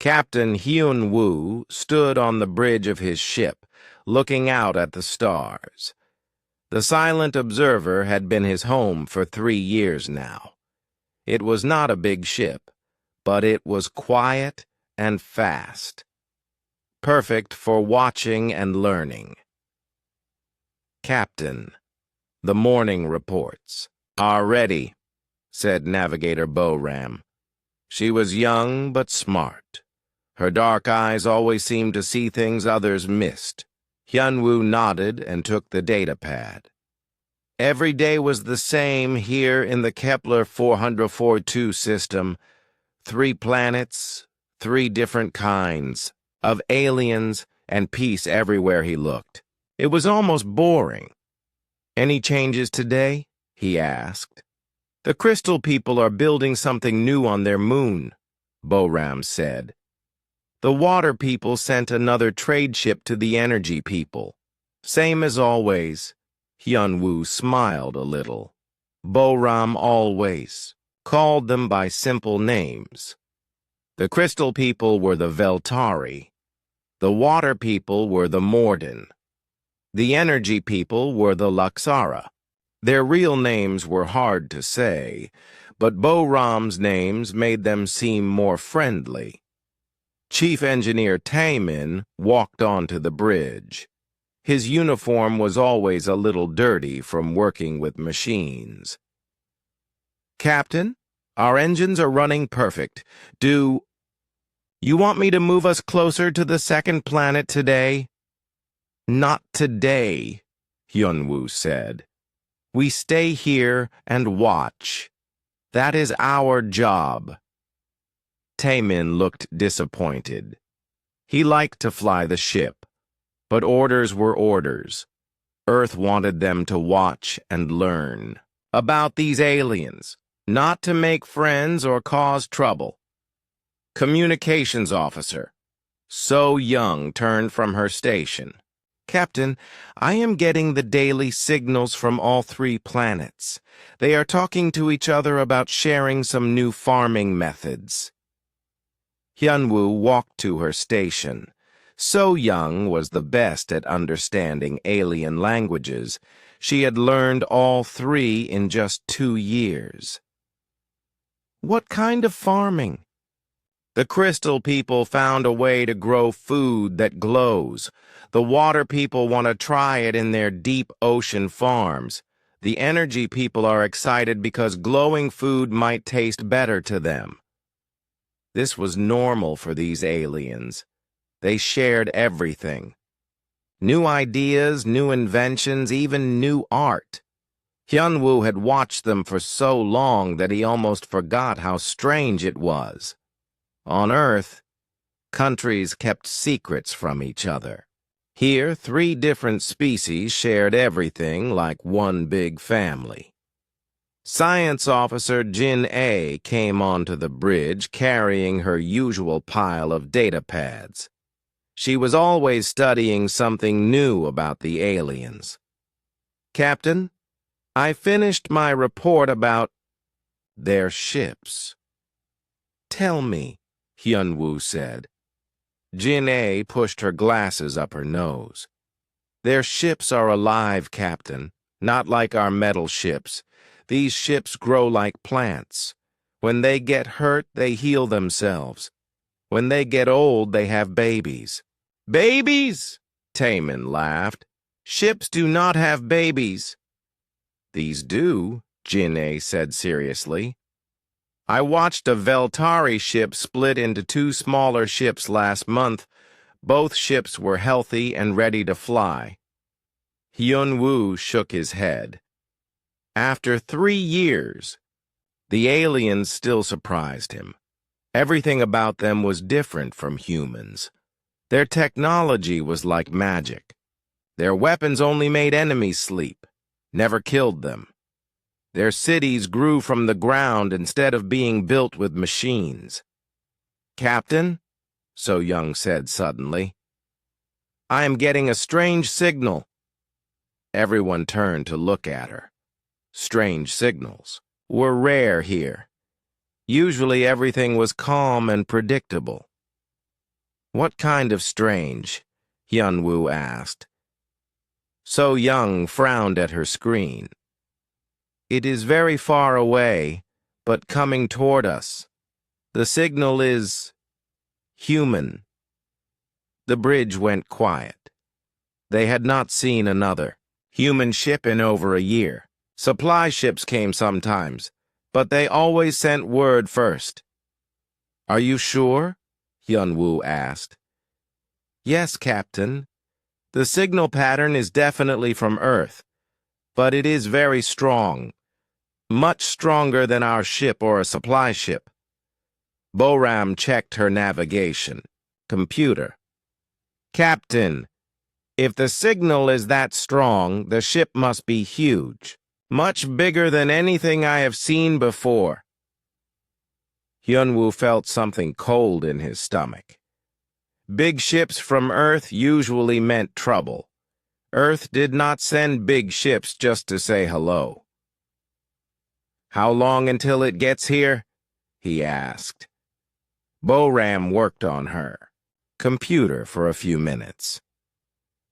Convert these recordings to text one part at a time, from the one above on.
Captain Hyun-woo stood on the bridge of his ship, looking out at the stars. The silent observer had been his home for 3 years now. It was not a big ship, but it was quiet and fast. Perfect for watching and learning. Captain, the morning reports are ready, said Navigator Bo-Ram. She was young but smart. Her dark eyes always seemed to see things others missed. Hyun-woo nodded and took the data pad. Every day was the same here in the Kepler 442 system. 3 planets, 3 different kinds of aliens, and peace everywhere he looked. It was almost boring. "Any changes today?" he asked. "The Crystal people are building something new on their moon," Bo-Ram said. "The Water people sent another trade ship to the Energy people. Same as always." Hyun-woo smiled a little. Bo-Ram always called them by simple names. The Crystal people were the Veltari. The Water people were the Morden. The Energy people were the Luxara. Their real names were hard to say, but Bo-Ram's names made them seem more friendly. Chief Engineer Taemin walked onto the bridge. His uniform was always a little dirty from working with machines. "Captain, our engines are running perfect. Do you want me to move us closer to the second planet today?" "Not today," Hyun-woo said. "We stay here and watch. That is our job." Taemin looked disappointed. He liked to fly the ship, but orders were orders. Earth wanted them to watch and learn about these aliens, not to make friends or cause trouble. Communications officer So Young turned from her station. "Captain, I am getting the daily signals from all 3 planets. They are talking to each other about sharing some new farming methods." Hyun-woo walked to her station. So Young was the best at understanding alien languages. She had learned all 3 in just 2 years. "What kind of farming?" "The Crystal people found a way to grow food that glows. The Water people want to try it in their deep ocean farms. The Energy people are excited because glowing food might taste better to them." This was normal for these aliens. They shared everything. New ideas, new inventions, even new art. Hyun-woo had watched them for so long that he almost forgot how strange it was. On Earth, countries kept secrets from each other. Here, 3 different species shared everything like one big family. Science Officer Jin-A came onto the bridge carrying her usual pile of data pads. She was always studying something new about the aliens. "Captain, I finished my report about their ships." "Tell me," Hyun-woo said. Jin-A pushed her glasses up her nose. "Their ships are alive, Captain, not like our metal ships. These ships grow like plants. When they get hurt, they heal themselves. When they get old, they have babies." "Babies?" Taemin laughed. "Ships do not have babies." "These do," Jin-A said seriously. "I watched a Veltari ship split into 2 smaller ships last month. Both ships were healthy and ready to fly." Hyun-woo shook his head. After 3 years, the aliens still surprised him. Everything about them was different from humans. Their technology was like magic. Their weapons only made enemies sleep, never killed them. Their cities grew from the ground instead of being built with machines. "Captain," So Young said suddenly, "I am getting a strange signal." Everyone turned to look at her. Strange signals were rare here. Usually everything was calm and predictable. What kind of strange? Hyunwoo asked. So Young frowned at her screen. It is very far away, but coming toward us. The signal is human. The bridge went quiet. They had not seen another human ship in over a year. Supply ships came sometimes, but they always sent word first. Are you sure? Hyunwoo asked. Yes, Captain. The signal pattern is definitely from Earth, but it is very strong, much stronger than our ship or a supply ship. Boram checked her navigation. Computer. Captain, if the signal is that strong, the ship must be huge, much bigger than anything I have seen before. Hyunwoo felt something cold in his stomach. Big ships from Earth usually meant trouble. Earth did not send big ships just to say hello. How long until it gets here? He asked. Boram worked on her computer for a few minutes.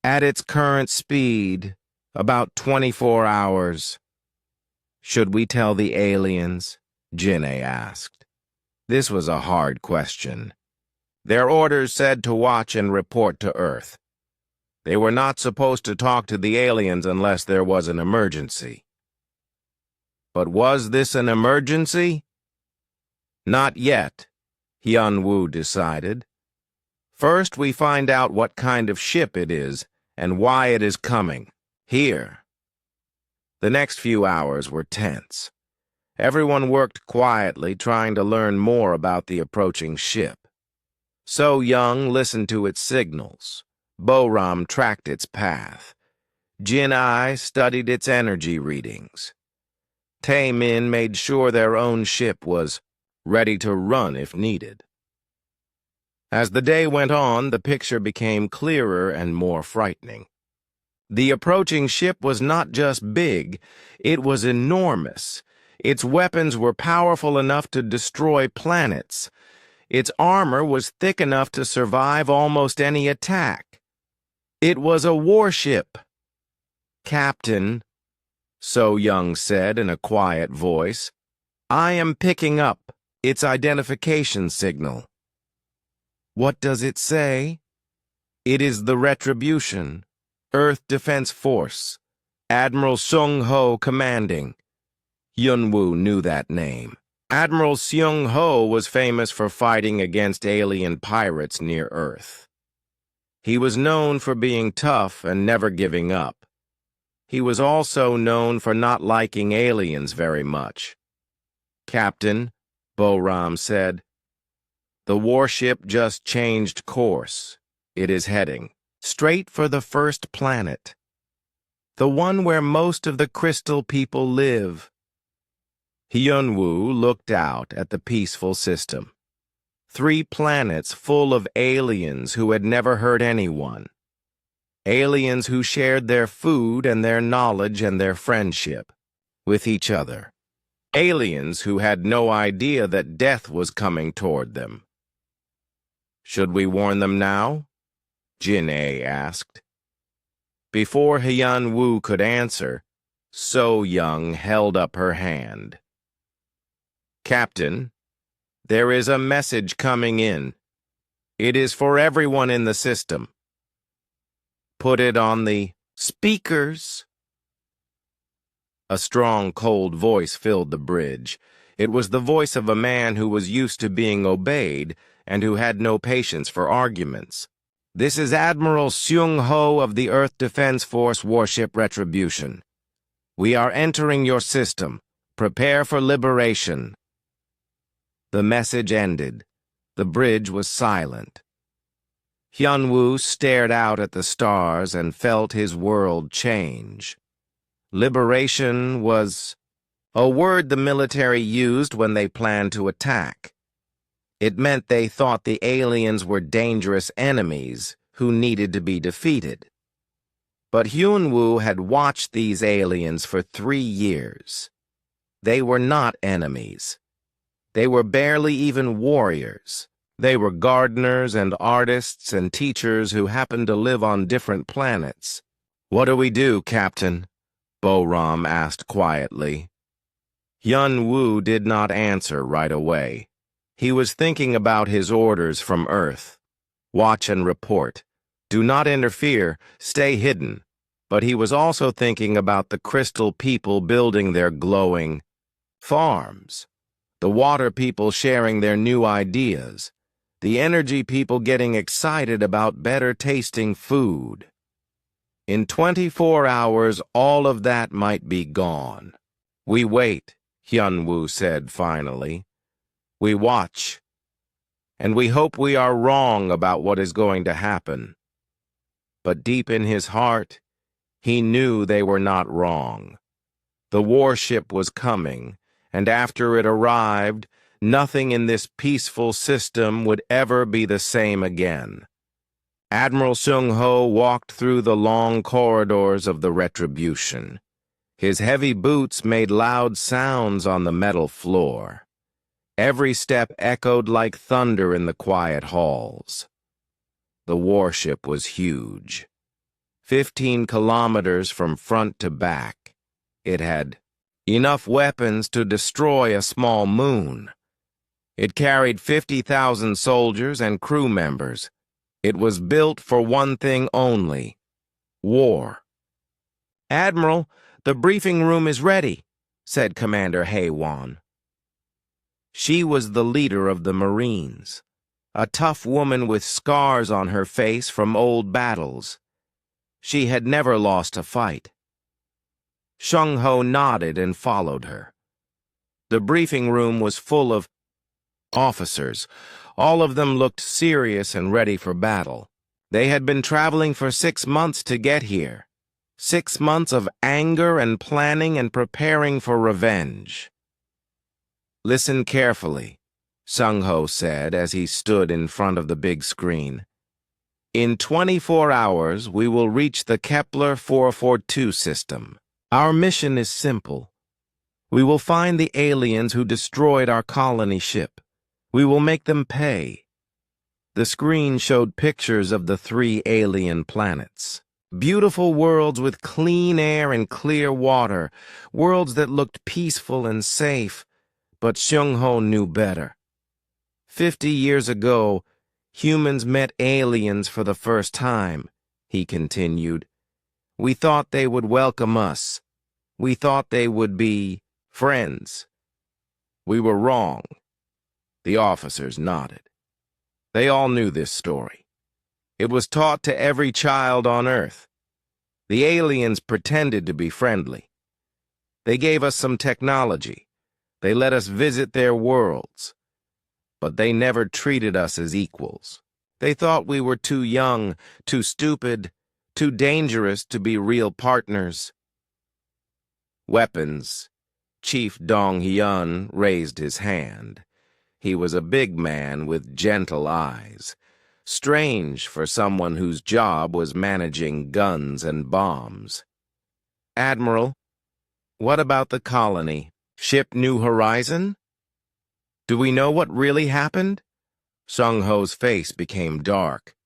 At its current speed, about 24 hours. Should we tell the aliens? Jin'e asked. This was a hard question. Their orders said to watch and report to Earth. They were not supposed to talk to the aliens unless there was an emergency. But was this an emergency? Not yet, Hyunwoo decided. First, we find out what kind of ship it is and why it is coming. Here. The next few hours were tense. Everyone worked quietly, trying to learn more about the approaching ship. So Young listened to its signals. Boram tracked its path. Jin'ai studied its energy readings. Taemin made sure their own ship was ready to run if needed. As the day went on, the picture became clearer and more frightening. The approaching ship was not just big, it was enormous. Its weapons were powerful enough to destroy planets. Its armor was thick enough to survive almost any attack. It was a warship. Captain, So Young said in a quiet voice, I am picking up its identification signal. What does it say? It is the Retribution, Earth Defense Force, Admiral Seung-ho commanding. Hyunwoo knew that name. Admiral Seung-ho was famous for fighting against alien pirates near Earth. He was known for being tough and never giving up. He was also known for not liking aliens very much. Captain, Boram said, the warship just changed course. It is heading straight for the first planet, the one where most of the crystal people live. Hyunwoo looked out at the peaceful system. 3 planets full of aliens who had never hurt anyone. Aliens who shared their food and their knowledge and their friendship with each other. Aliens who had no idea that death was coming toward them. Should we warn them now? Jin'e asked. Before Hyunwoo could answer, So Young held up her hand. Captain, there is a message coming in. It is for everyone in the system. Put it on the speakers. A strong, cold voice filled the bridge. It was the voice of a man who was used to being obeyed and who had no patience for arguments. This is Admiral Seung-ho of the Earth Defense Force Warship Retribution. We are entering your system. Prepare for liberation. The message ended. The bridge was silent. Hyunwoo stared out at the stars and felt his world change. Liberation was a word the military used when they planned to attack. It meant they thought the aliens were dangerous enemies who needed to be defeated. But Hyunwoo had watched these aliens for 3 years. They were not enemies. They were barely even warriors. They were gardeners and artists and teachers who happened to live on different planets. "What do we do, Captain?" Bo-Ram asked quietly. Yun-Woo did not answer right away. He was thinking about his orders from Earth. Watch and report. Do not interfere, stay hidden. But he was also thinking about the crystal people building their glowing farms, the water people sharing their new ideas, the energy people getting excited about better tasting food. In 24 hours, all of that might be gone. "We wait," Hyun-Woo said finally. "We watch. And we hope we are wrong about what is going to happen." But deep in his heart, he knew they were not wrong. The warship was coming, and after it arrived, nothing in this peaceful system would ever be the same again. Admiral Seung-ho walked through the long corridors of the Retribution. His heavy boots made loud sounds on the metal floor. Every step echoed like thunder in the quiet halls. The warship was huge. 15 kilometers from front to back. It had enough weapons to destroy a small moon. It carried 50,000 soldiers and crew members. It was built for one thing only: war. "Admiral, the briefing room is ready," said Commander Hae-won. She was the leader of the Marines, a tough woman with scars on her face from old battles. She had never lost a fight. Seung-ho nodded and followed her. The briefing room was full of officers. All of them looked serious and ready for battle. They had been traveling for 6 months to get here. 6 months of anger and planning and preparing for revenge. "Listen carefully," Seung-ho said as he stood in front of the big screen. "In 24 hours, we will reach the Kepler 442 system. Our mission is simple. We will find the aliens who destroyed our colony ship. We will make them pay." The screen showed pictures of the 3 alien planets. Beautiful worlds with clean air and clear water, worlds that looked peaceful and safe, but Seung-ho knew better. 50 years ago, humans met aliens for the first time, he continued. We thought they would welcome us. We thought they would be friends. We were wrong. The officers nodded. They all knew this story. It was taught to every child on Earth. The aliens pretended to be friendly. They gave us some technology. They let us visit their worlds. But they never treated us as equals. They thought we were too young, too stupid, too dangerous to be real partners. Weapons. Chief Dong-hyun raised his hand. He was a big man with gentle eyes. Strange for someone whose job was managing guns and bombs. Admiral, what about the colony? Ship New Horizon? Do we know what really happened? Seung-ho's face became dark.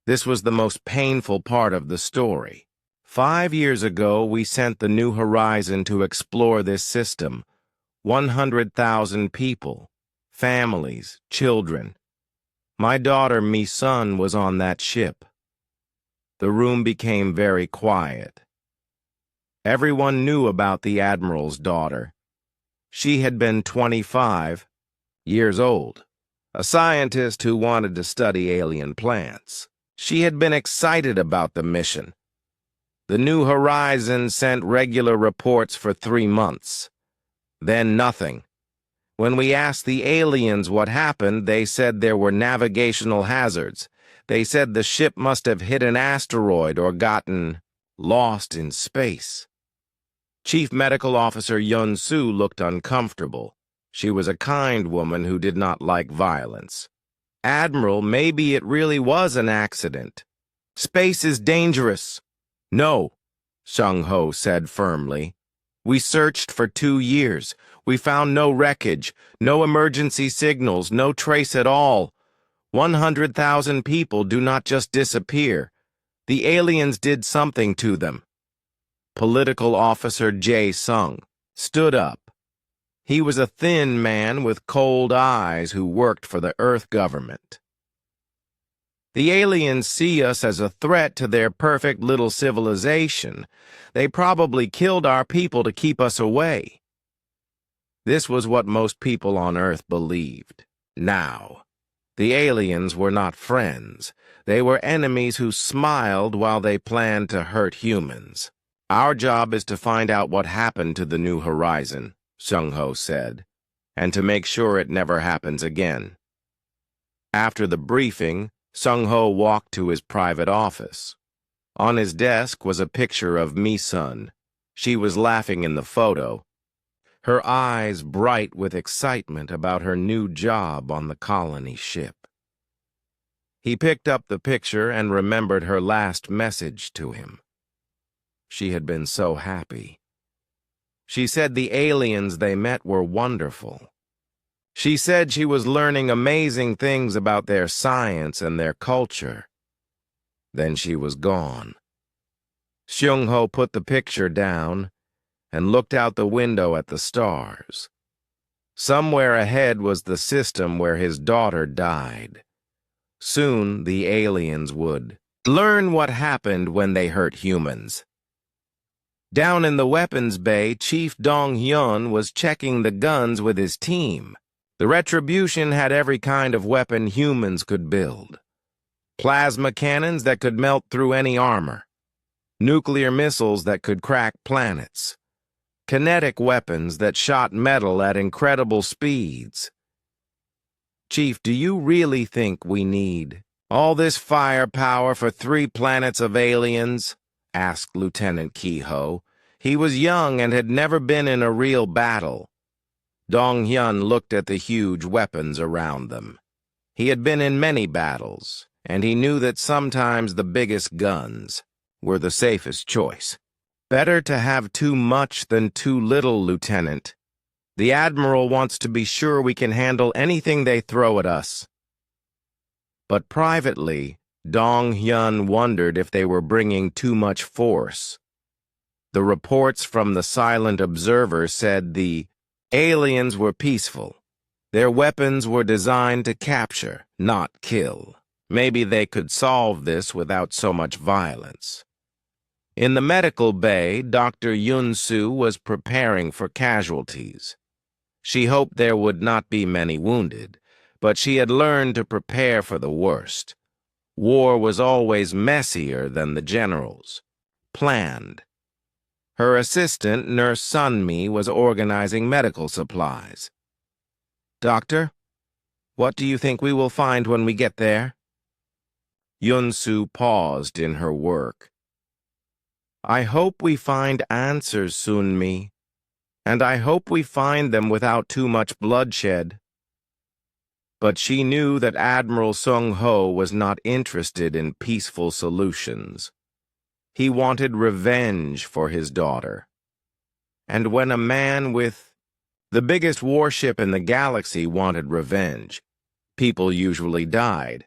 This was the most painful part of the story. 5 years ago, we sent the New Horizon to explore this system. 100,000 people, families, children. My daughter, Mi-sun, was on that ship. The room became very quiet. Everyone knew about the Admiral's daughter. She had been 25 years old, a scientist who wanted to study alien plants. She had been excited about the mission. The New Horizon sent regular reports for 3 months. Then nothing. When we asked the aliens what happened, they said there were navigational hazards. They said the ship must have hit an asteroid or gotten lost in space. Chief Medical Officer Yun-Soo looked uncomfortable. She was a kind woman who did not like violence. Admiral, maybe it really was an accident. Space is dangerous. No, Seung-ho said firmly. We searched for 2 years. We found no wreckage, no emergency signals, no trace at all. 100,000 people do not just disappear. The aliens did something to them. Political officer Jae-sung stood up. He was a thin man with cold eyes who worked for the Earth government. The aliens see us as a threat to their perfect little civilization. They probably killed our people to keep us away. This was what most people on Earth believed. Now, the aliens were not friends. They were enemies who smiled while they planned to hurt humans. Our job is to find out what happened to the New Horizon, Sung-ho said, and to make sure it never happens again. After the briefing, Sung-ho walked to his private office. On his desk was a picture of Mi-sun. She was laughing in the photo, her eyes bright with excitement about her new job on the colony ship. He picked up the picture and remembered her last message to him. She had been so happy. She said the aliens they met were wonderful. She said she was learning amazing things about their science and their culture. Then she was gone. Sung-ho put the picture down and looked out the window at the stars. Somewhere ahead was the system where his daughter died. Soon the aliens would learn what happened when they hurt humans. Down in the weapons bay, Chief Dong-hyun was checking the guns with his team. The Retribution had every kind of weapon humans could build. Plasma cannons that could melt through any armor. Nuclear missiles that could crack planets. Kinetic weapons that shot metal at incredible speeds. Chief, do you really think we need all this firepower for 3 planets of aliens? Asked Lieutenant Ki-ho. He was young and had never been in a real battle. Dong-hyun looked at the huge weapons around them. He had been in many battles, and he knew that sometimes the biggest guns were the safest choice. Better to have too much than too little, Lieutenant. The Admiral wants to be sure we can handle anything they throw at us. But privately, Dong-hyun wondered if they were bringing too much force. The reports from the Silent Observer said the aliens were peaceful. Their weapons were designed to capture, not kill. Maybe they could solve this without so much violence. In the medical bay, Dr. Yun-soo was preparing for casualties. She hoped there would not be many wounded, but she had learned to prepare for the worst. War was always messier than the generals. Planned. Her assistant, Nurse Sunmi, was organizing medical supplies. Doctor, what do you think we will find when we get there? Yun-soo paused in her work. I hope we find answers, Sunmi, and I hope we find them without too much bloodshed. But she knew that Admiral Sung-ho was not interested in peaceful solutions. He wanted revenge for his daughter. And when a man with the biggest warship in the galaxy wanted revenge, people usually died.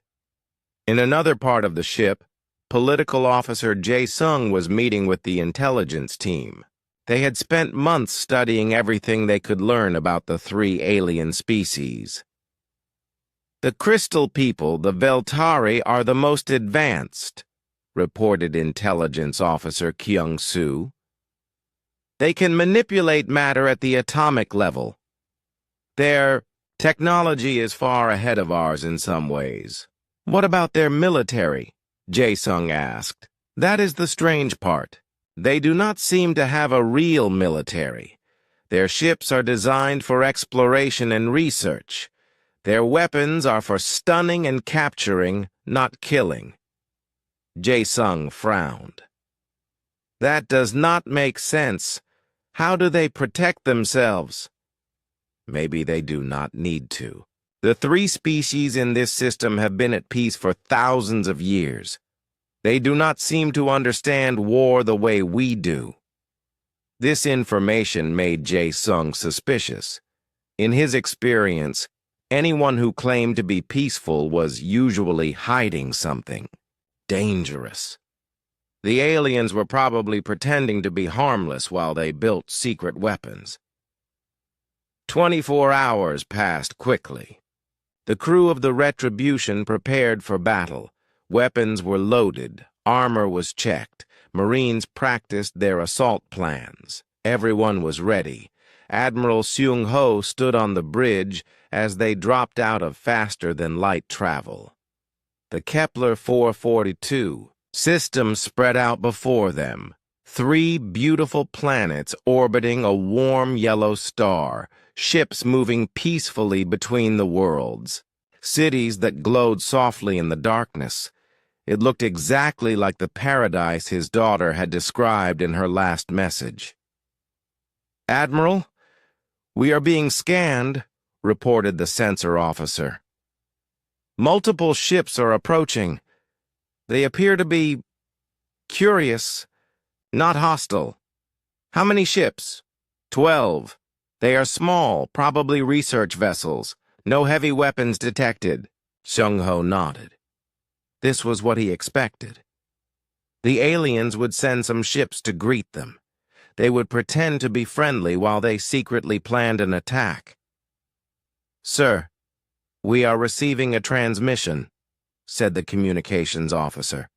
In another part of the ship, political officer Jae-sung was meeting with the intelligence team. They had spent months studying everything they could learn about the 3 alien species. The Crystal people, the Veltari, are the most advanced, reported intelligence officer Kyung-soo. They can manipulate matter at the atomic level. Their technology is far ahead of ours in some ways. What about their military? Jae-sung asked. That is the strange part. They do not seem to have a real military. Their ships are designed for exploration and research. Their weapons are for stunning and capturing, not killing. Jae-sung frowned. That does not make sense. How do they protect themselves? Maybe they do not need to. The 3 species in this system have been at peace for thousands of years. They do not seem to understand war the way we do. This information made Jae-sung suspicious. In his experience, Anyone who claimed to be peaceful was usually hiding something dangerous. The aliens were probably pretending to be harmless while they built secret weapons. 24 hours passed quickly. The crew of the Retribution prepared for battle. Weapons were loaded, armor was checked, Marines practiced their assault plans. Everyone was ready. Admiral Seung-ho stood on the bridge as they dropped out of faster-than-light travel. The Kepler 442 system spread out before them, 3 beautiful planets orbiting a warm yellow star, ships moving peacefully between the worlds, cities that glowed softly in the darkness. It looked exactly like the paradise his daughter had described in her last message. "Admiral, we are being scanned," reported the sensor officer. "Multiple ships are approaching. They appear to be curious, not hostile. How many ships?" 12. "They are small, probably research vessels. No heavy weapons detected." Seung-ho nodded. This was what he expected. The aliens would send some ships to greet them. They would pretend to be friendly while they secretly planned an attack. "Sir, we are receiving a transmission," said the communications officer.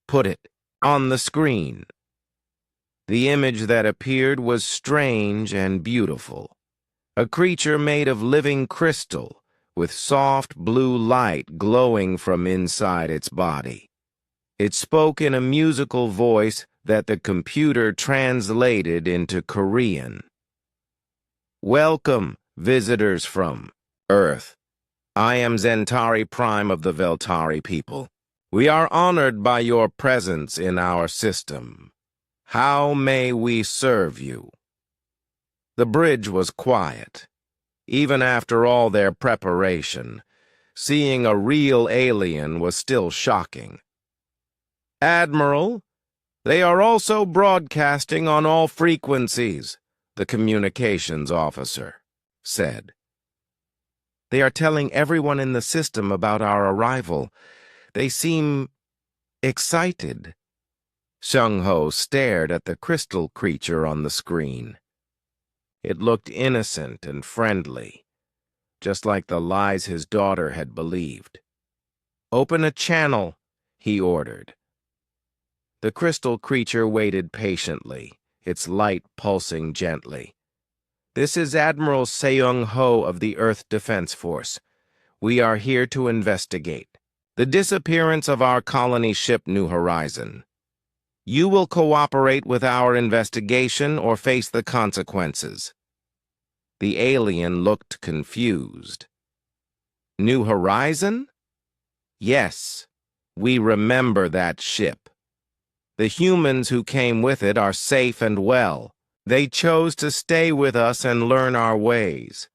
"Put it on the screen." The image that appeared was strange and beautiful. A creature made of living crystal, with soft blue light glowing from inside its body. It spoke in a musical voice that the computer translated into Korean. "Welcome, visitors from Earth. I am Zentari Prime of the Veltari people. We are honored by your presence in our system. How may we serve you?" The bridge was quiet. Even after all their preparation, seeing a real alien was still shocking. "Admiral, they are also broadcasting on all frequencies," the communications officer said. "They are telling everyone in the system about our arrival. They seem excited." Seung-ho stared at the crystal creature on the screen. It looked innocent and friendly, just like the lies his daughter had believed. "Open a channel," he ordered. The crystal creature waited patiently, its light pulsing gently. "This is Admiral Seung-ho of the Earth Defense Force. We are here to investigate the disappearance of our colony ship New Horizon. You will cooperate with our investigation or face the consequences." The alien looked confused. "New Horizon?" "Yes, we remember that ship. The humans who came with it are safe and well. They chose to stay with us and learn our ways.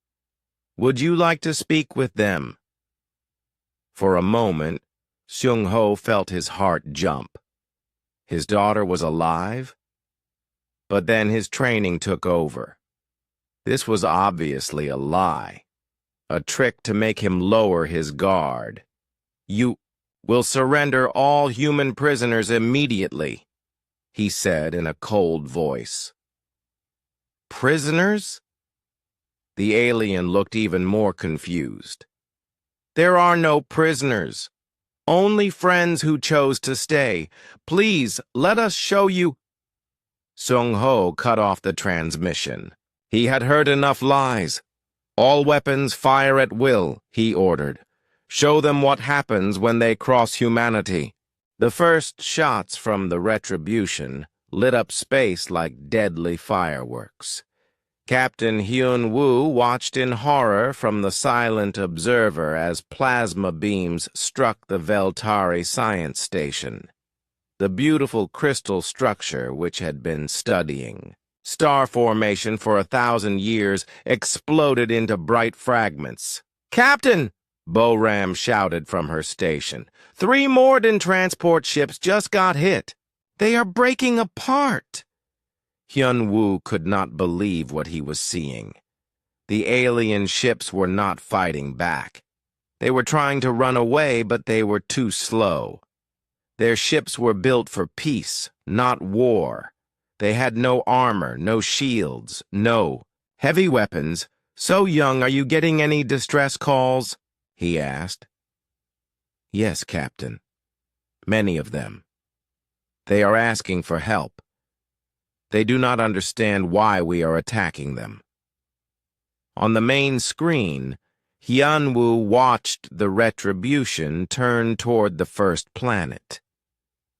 Would you like to speak with them?" For a moment, Seung-ho felt his heart jump. His daughter was alive? But then his training took over. This was obviously a lie, a trick to make him lower his guard. "You will surrender all human prisoners immediately," he said in a cold voice. "Prisoners?" The alien looked even more confused. "There are no prisoners. Only friends who chose to stay. Please, let us show you—" Seung-ho cut off the transmission. He had heard enough lies. "All weapons fire at will," he ordered. "Show them what happens when they cross humanity." The first shots from the Retribution lit up space like deadly fireworks. Captain Hyun-woo watched in horror from the silent observer as plasma beams struck the Veltari science station. The beautiful crystal structure which had been studying star formation for 1,000 years exploded into bright fragments. "Captain!" Bo-Ram shouted from her station. "3 Morden transport ships just got hit. They are breaking apart." Hyun-woo could not believe what he was seeing. The alien ships were not fighting back. They were trying to run away, but they were too slow. Their ships were built for peace, not war. They had no armor, no shields, no heavy weapons. "So young, are you getting any distress calls?" he asked. "Yes, Captain. Many of them. They are asking for help. They do not understand why we are attacking them." On the main screen, Hyunwoo watched the Retribution turn toward the first planet.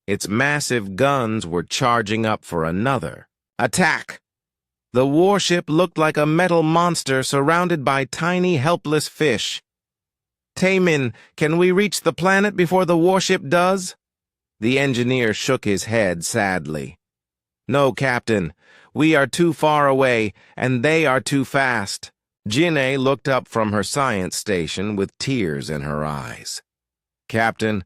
Its massive guns were charging up for another attack. The warship looked like a metal monster surrounded by tiny, helpless fish. "Taemin, can we reach the planet before the warship does?" The engineer shook his head sadly. "No, Captain. We are too far away, and they are too fast." Jin'e looked up from her science station with tears in her eyes. "Captain,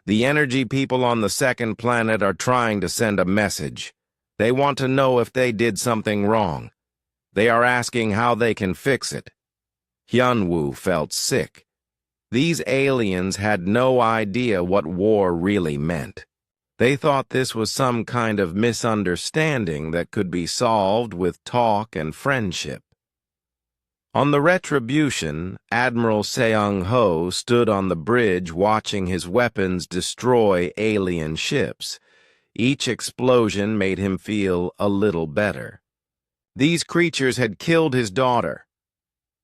the energy people on the second planet are trying to send a message. They want to know if they did something wrong. They are asking how they can fix it." Hyunwoo felt sick. These aliens had no idea what war really meant. They thought this was some kind of misunderstanding that could be solved with talk and friendship. On the Retribution, Admiral Seung-ho stood on the bridge watching his weapons destroy alien ships. Each explosion made him feel a little better. These creatures had killed his daughter.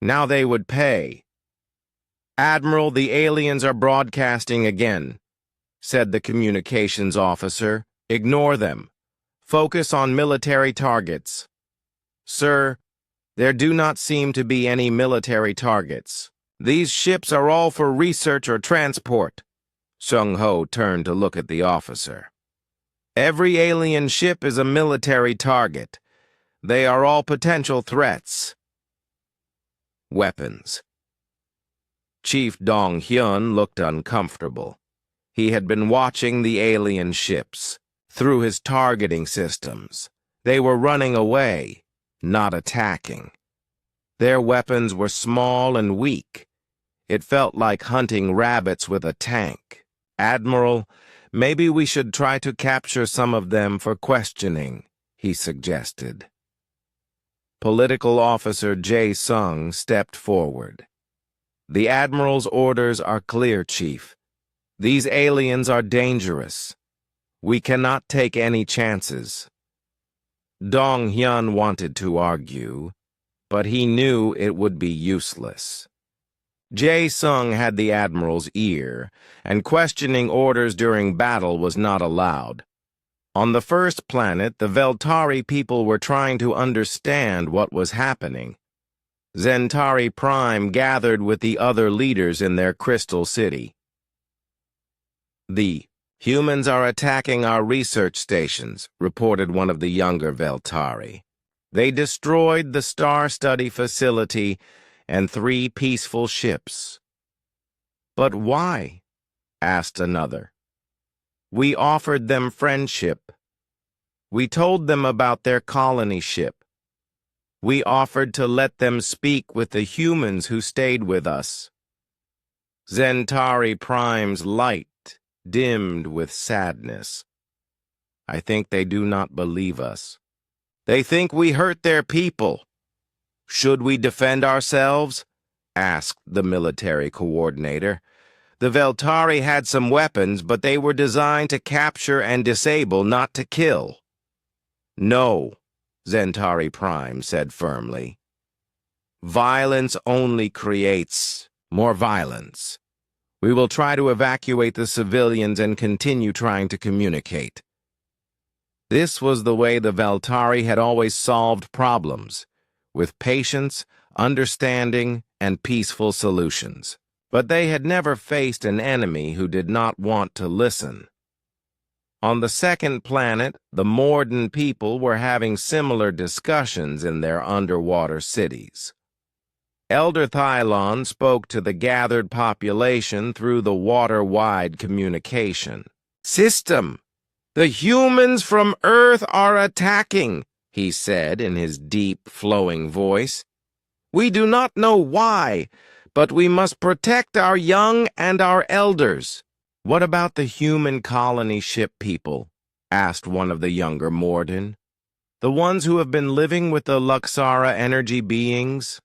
Now they would pay. "Admiral, the aliens are broadcasting again," said the communications officer. "Ignore them. Focus on military targets." "Sir, there do not seem to be any military targets. These ships are all for research or transport." Seung-ho turned to look at the officer. "Every alien ship is a military target. They are all potential threats." Weapons. Chief Dong-hyun looked uncomfortable. He had been watching the alien ships through his targeting systems. They were running away, not attacking. Their weapons were small and weak. It felt like hunting rabbits with a tank. "Admiral, maybe we should try to capture some of them for questioning," he suggested. Political Officer Jae-sung stepped forward. "The Admiral's orders are clear, Chief. These aliens are dangerous. We cannot take any chances." Dong-hyun wanted to argue, but he knew it would be useless. Jae-sung had the Admiral's ear, and questioning orders during battle was not allowed. On the first planet, the Veltari people were trying to understand what was happening. Zentari Prime gathered with the other leaders in their crystal city. "The humans are attacking our research stations," reported one of the younger Veltari. "They destroyed the Star Study facility and 3 peaceful ships." "But why?" asked another. "We offered them friendship. We told them about their colony ship. We offered to let them speak with the humans who stayed with us." Zentari Prime's light dimmed with sadness. "I think they do not believe us. They think we hurt their people." "Should we defend ourselves?" asked the military coordinator. "The Veltari had some weapons, but they were designed to capture and disable, not to kill." "No," Zentari Prime said firmly. "Violence only creates more violence. We will try to evacuate the civilians and continue trying to communicate." This was the way the Veltari had always solved problems, with patience, understanding, and peaceful solutions. But they had never faced an enemy who did not want to listen. On the second planet, the Morden people were having similar discussions in their underwater cities. Elder Thylon spoke to the gathered population through the water-wide communication. "System, the humans from Earth are attacking," he said in his deep, flowing voice. We do not know why, but we must protect our young and our elders." "What about the human colony ship people?" asked one of the younger Morden. "The ones who have been living with the Luxara energy beings?"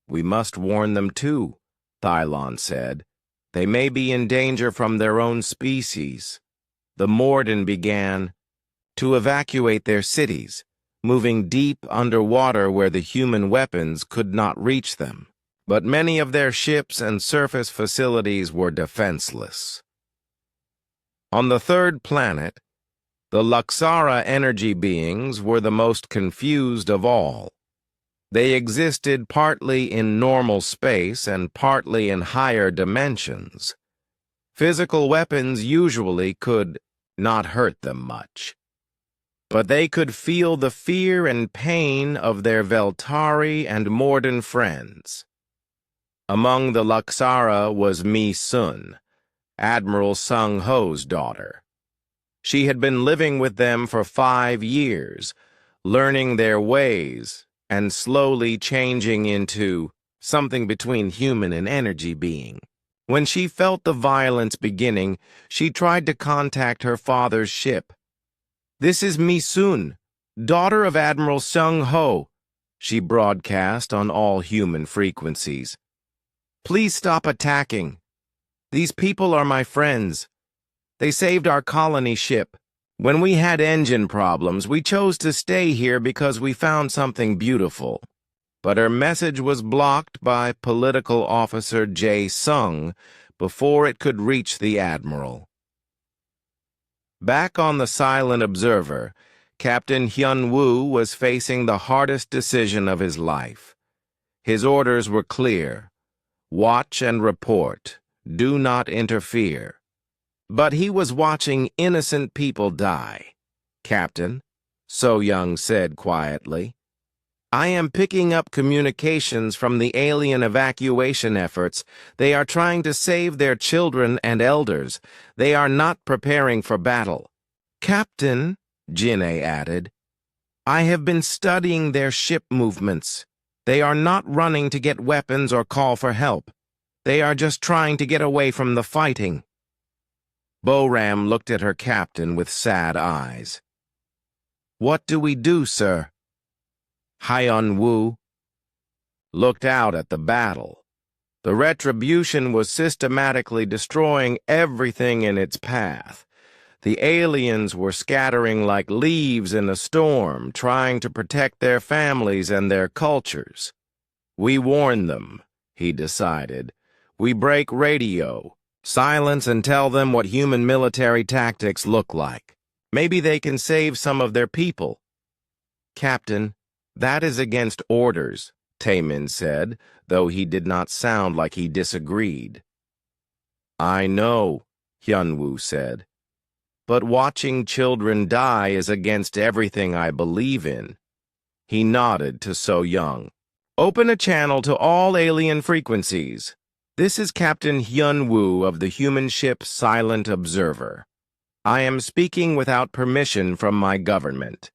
"We must warn them too," Thylon said. "They may be in danger from their own species." The Morden began to evacuate their cities, moving deep underwater where the human weapons could not reach them. But many of their ships and surface facilities were defenseless. On the third planet, the Luxara energy beings were the most confused of all. They existed partly in normal space and partly in higher dimensions. Physical weapons usually could not hurt them much, but they could feel the fear and pain of their Veltari and Morden friends. Among the Luxara was Mi Sun, Admiral Sung Ho's daughter. She had been living with them for 5 years, learning their ways and slowly changing into something between human and energy being. When she felt the violence beginning, she tried to contact her father's ship. "This is Mi Sun, daughter of Admiral Sung Ho," she broadcast on all human frequencies. "Please stop attacking. These people are my friends. They saved our colony ship. When we had engine problems, we chose to stay here because we found something beautiful." But her message was blocked by Political Officer Jae Sung before it could reach the Admiral. Back on the Silent Observer, Captain Hyun Woo was facing the hardest decision of his life. His orders were clear: watch and report, do not interfere. But he was watching innocent people die. "Captain," So Young said quietly, "I am picking up communications from the alien evacuation efforts. They are trying to save their children and elders. They are not preparing for battle." "Captain," Jin'e added, "I have been studying their ship movements. They are not running to get weapons or call for help. They are just trying to get away from the fighting." Boram looked at her captain with sad eyes. "What do we do, sir?" Hyun Woo looked out at the battle. The Retribution was systematically destroying everything in its path. The aliens were scattering like leaves in a storm, trying to protect their families and their cultures. "We warn them," he decided. "We break radio, silence, and tell them what human military tactics look like. Maybe they can save some of their people." "Captain, that is against orders," Taemin said, though he did not sound like he disagreed. "I know," Hyunwoo said, "but watching children die is against everything I believe in." He nodded to So Young. "Open a channel to all alien frequencies. This is Captain Hyunwoo of the human ship Silent Observer. I am speaking without permission from my government.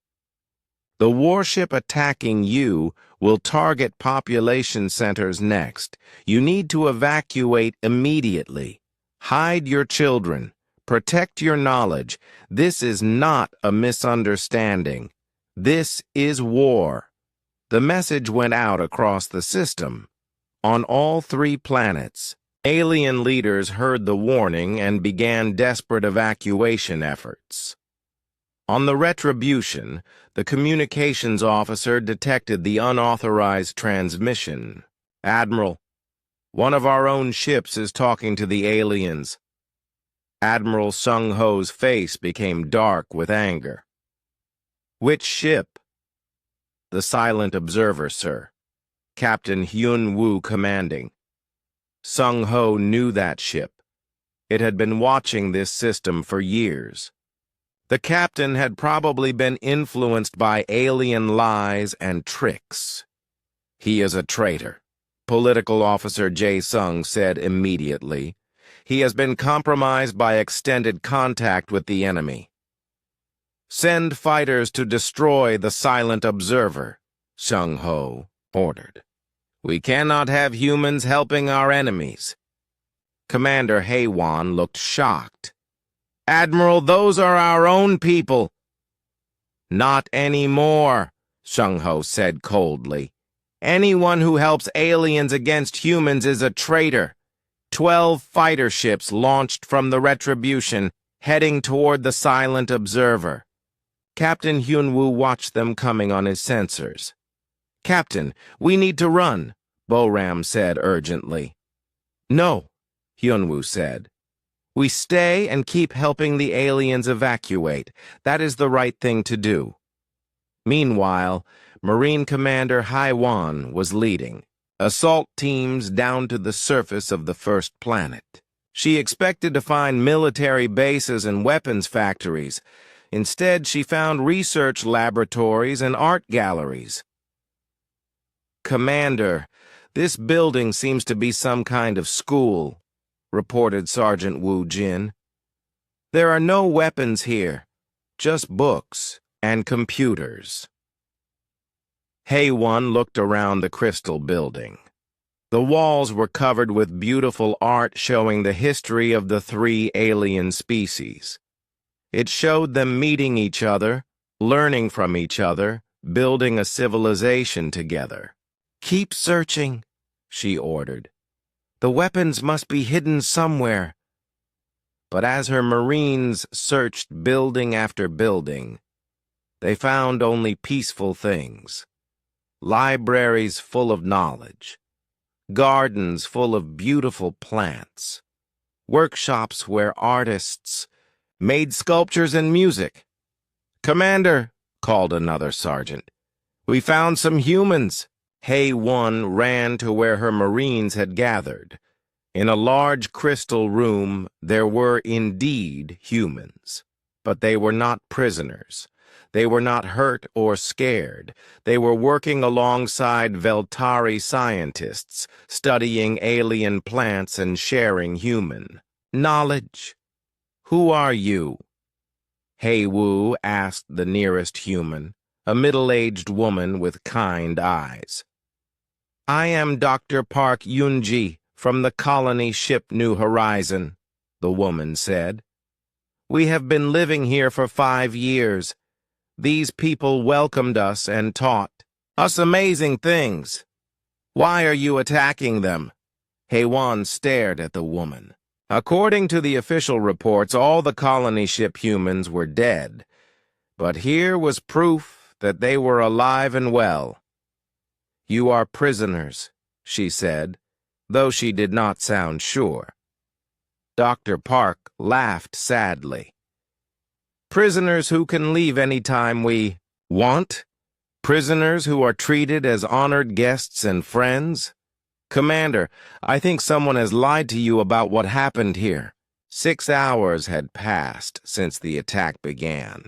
The warship attacking you will target population centers next. You need to evacuate immediately. Hide your children. Protect your knowledge. This is not a misunderstanding. This is war." The message went out across the system. On all 3 planets, alien leaders heard the warning and began desperate evacuation efforts. On the Retribution, the communications officer detected the unauthorized transmission. "Admiral, one of our own ships is talking to the aliens." Admiral Sung Ho's face became dark with anger. "Which ship?" "The Silent Observer, sir. Captain Hyun Woo commanding." Sung Ho knew that ship. It had been watching this system for years. The captain had probably been influenced by alien lies and tricks. "He is a traitor," Political Officer Jae Sung said immediately. "He has been compromised by extended contact with the enemy." "Send fighters to destroy the Silent Observer," Sung Ho ordered. We cannot have humans helping our enemies. Commander Haywan looked shocked. Admiral, those are our own people. Not anymore, Sheng-Ho said coldly. Anyone who helps aliens against humans is a traitor. 12 fighter ships launched from the Retribution, heading toward the Silent Observer. Captain Hyunwoo watched them coming on his sensors. Captain, we need to run, Boram said urgently. No, Hyunwoo said. We stay and keep helping the aliens evacuate. That is the right thing to do. Meanwhile, Marine Commander Haiwan was leading assault teams down to the surface of the first planet. She expected to find military bases and weapons factories. Instead, she found research laboratories and art galleries. Commander, this building seems to be some kind of school, reported Sergeant Wu Jin. There are no weapons here, just books and computers. Haewon looked around the crystal building. The walls were covered with beautiful art showing the history of the 3 alien species. It showed them meeting each other, learning from each other, building a civilization together. Keep searching, she ordered. The weapons must be hidden somewhere. But as her Marines searched building after building, they found only peaceful things. Libraries full of knowledge, gardens full of beautiful plants, workshops where artists made sculptures and music. Commander, called another sergeant, we found some humans. Hae-Won ran to where her Marines had gathered. In a large crystal room, there were indeed humans, but they were not prisoners. They were not hurt or scared. They were working alongside Veltari scientists, studying alien plants and sharing human knowledge. Who are you? Hae-Woo asked the nearest human, a middle-aged woman with kind eyes. I am Dr. Park Yoon-ji from the colony ship New Horizon, the woman said. We have been living here for 5 years. These people welcomed us and taught us amazing things. Why are you attacking them? Hae-Won stared at the woman. According to the official reports, all the colony ship humans were dead. But here was proof that they were alive and well. You are prisoners, she said, though she did not sound sure. Dr. Park laughed sadly. Prisoners who can leave any time we want? Prisoners who are treated as honored guests and friends? Commander, I think someone has lied to you about what happened here. 6 hours had passed since the attack began.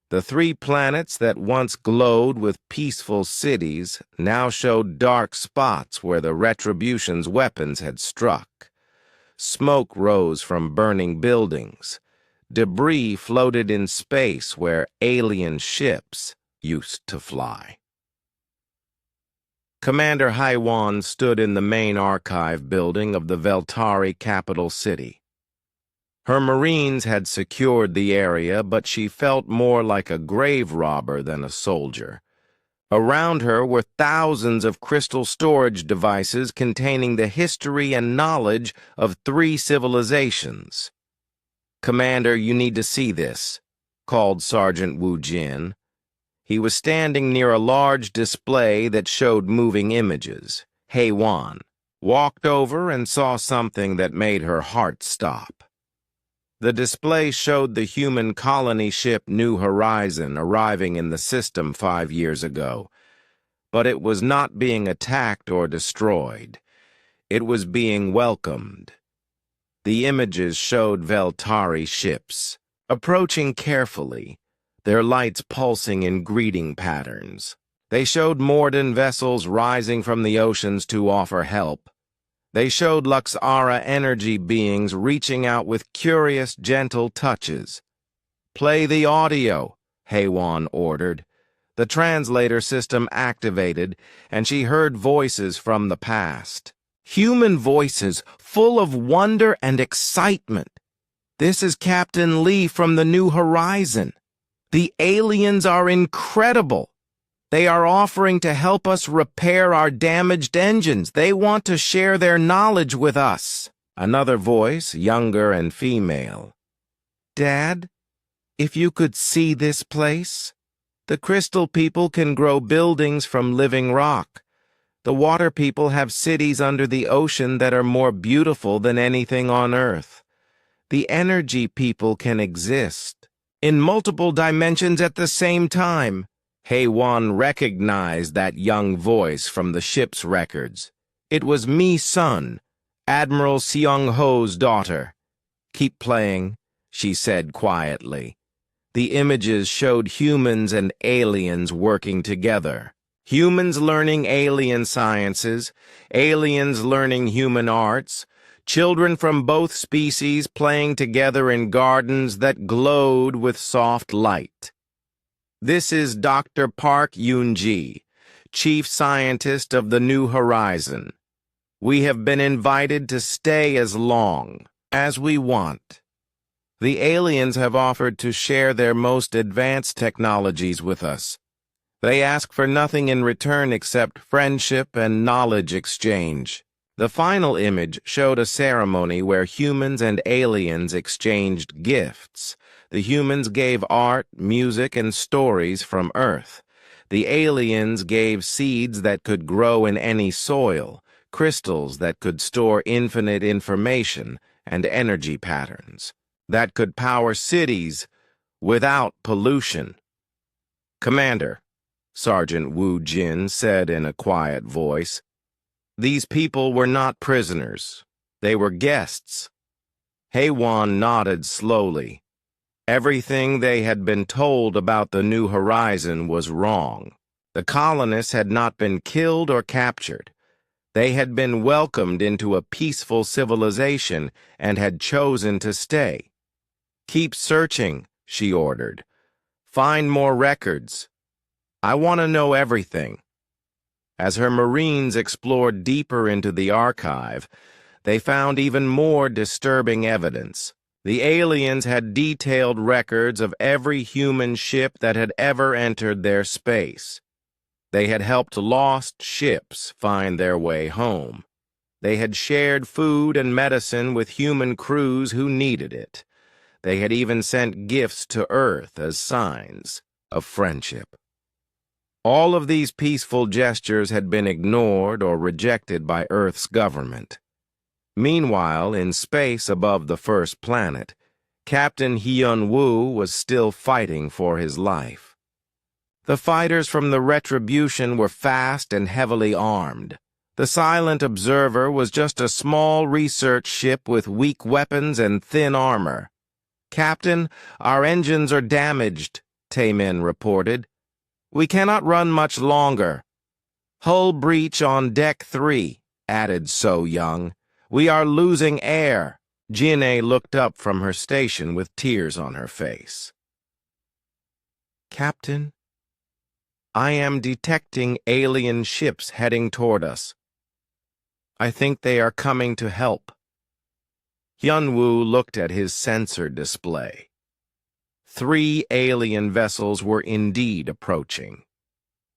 The 3 planets that once glowed with peaceful cities now showed dark spots where the Retribution's weapons had struck. Smoke rose from burning buildings. Debris floated in space where alien ships used to fly. Commander Hae-Won stood in the main archive building of the Veltari capital city. Her Marines had secured the area, but she felt more like a grave robber than a soldier. Around her were thousands of crystal storage devices containing the history and knowledge of 3 civilizations. Commander, you need to see this, called Sergeant Wu Jin. He was standing near a large display that showed moving images. Hae-Won walked over and saw something that made her heart stop. The display showed the human colony ship New Horizon arriving in the system 5 years ago. But it was not being attacked or destroyed. It was being welcomed. The images showed Veltari ships, approaching carefully, their lights pulsing in greeting patterns. They showed Morden vessels rising from the oceans to offer help. They showed Luxara energy beings reaching out with curious, gentle touches. Play the audio, Hae-Won ordered. The translator system activated, and she heard voices from the past. Human voices full of wonder and excitement. "This is Captain Lee from the New Horizon. The aliens are incredible. They are offering to help us repair our damaged engines. They want to share their knowledge with us." Another voice, younger and female. "Dad, if you could see this place? The crystal people can grow buildings from living rock. The water people have cities under the ocean that are more beautiful than anything on Earth. The energy people can exist in multiple dimensions at the same time." Hei-Wan recognized that young voice from the ship's records. It was Mi-Sun, Admiral Seong-Ho's daughter. "Keep playing," she said quietly. The images showed humans and aliens working together. Humans learning alien sciences, aliens learning human arts, children from both species playing together in gardens that glowed with soft light. "This is Dr. Park Yoon-ji, Chief Scientist of the New Horizon. We have been invited to stay as long as we want. The aliens have offered to share their most advanced technologies with us. They ask for nothing in return except friendship and knowledge exchange." The final image showed a ceremony where humans and aliens exchanged gifts. The humans gave art, music, and stories from Earth. The aliens gave seeds that could grow in any soil, crystals that could store infinite information, and energy patterns that could power cities without pollution. "Commander," Sergeant Wu Jin said in a quiet voice, "these people were not prisoners. They were guests." Hei-Wan nodded slowly. Everything they had been told about the New Horizon was wrong. The colonists had not been killed or captured. They had been welcomed into a peaceful civilization and had chosen to stay. "Keep searching," she ordered. "Find more records. I want to know everything." As her Marines explored deeper into the archive, they found even more disturbing evidence. The aliens had detailed records of every human ship that had ever entered their space. They had helped lost ships find their way home. They had shared food and medicine with human crews who needed it. They had even sent gifts to Earth as signs of friendship. All of these peaceful gestures had been ignored or rejected by Earth's government. Meanwhile, in space above the first planet, Captain Hyun-woo was still fighting for his life. The fighters from the Retribution were fast and heavily armed. The Silent Observer was just a small research ship with weak weapons and thin armor. "Captain, our engines are damaged," Taemin reported. "We cannot run much longer." "Hull breach on Deck 3, added So Young. "We are losing air." Jin-A looked up from her station with tears on her face. "Captain, I am detecting alien ships heading toward us. I think they are coming to help." Hyun-woo looked at his sensor display. 3 alien vessels were indeed approaching.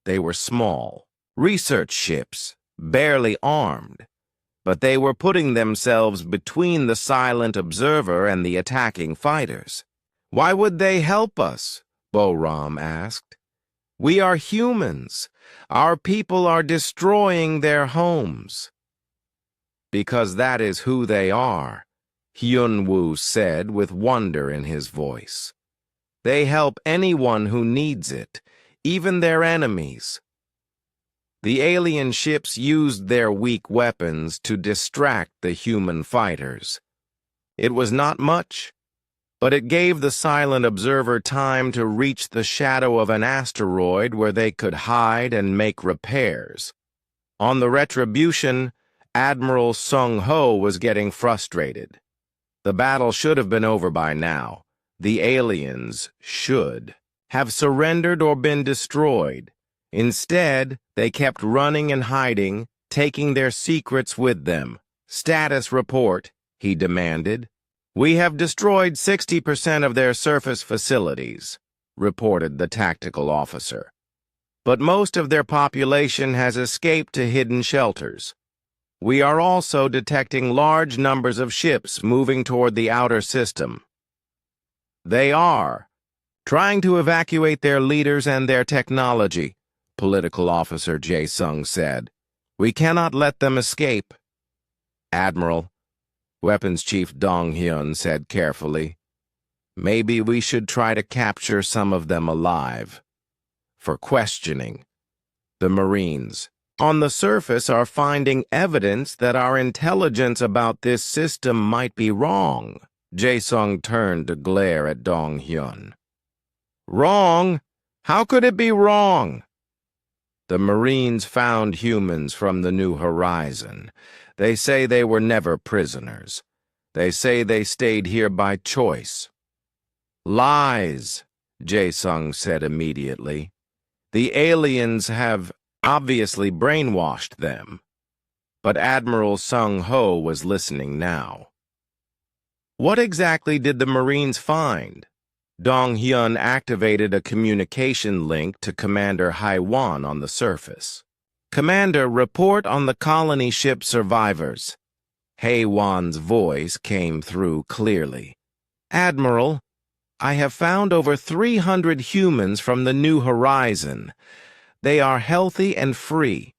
They were small, research ships, barely armed, but they were putting themselves between the Silent Observer and the attacking fighters. "Why would they help us?" Bo-Ram asked. "We are humans. Our people are destroying their homes." "Because that is who they are," Hyun-woo said with wonder in his voice. "They help anyone who needs it, even their enemies." The alien ships used their weak weapons to distract the human fighters. It was not much, but it gave the Silent Observer time to reach the shadow of an asteroid where they could hide and make repairs. On the Retribution, Admiral Sung-Ho was getting frustrated. The battle should have been over by now. The aliens should have surrendered or been destroyed. Instead, they kept running and hiding, taking their secrets with them. Status report, he demanded. We have destroyed 60% of their surface facilities, reported the tactical officer. But most of their population has escaped to hidden shelters. We are also detecting large numbers of ships moving toward the outer system. They are trying to evacuate their leaders and their technology, Political Officer Jae-sung said. We cannot let them escape. Admiral, Weapons Chief Dong-hyun said carefully, maybe we should try to capture some of them alive. For questioning. The Marines, on the surface, are finding evidence that our intelligence about this system might be wrong. Jae-sung turned to glare at Dong-hyun. Wrong? How could it be wrong? The Marines found humans from the New Horizon. They say they were never prisoners. They say they stayed here by choice. Lies, Jae-sung said immediately. The aliens have obviously brainwashed them. But Admiral Sung-ho was listening now. What exactly did the Marines find? Dong-hyun activated a communication link to Commander Haiwan on the surface. Commander, report on the colony ship survivors. Haiwan's voice came through clearly. Admiral, I have found over 300 humans from the New Horizon. They are healthy and free.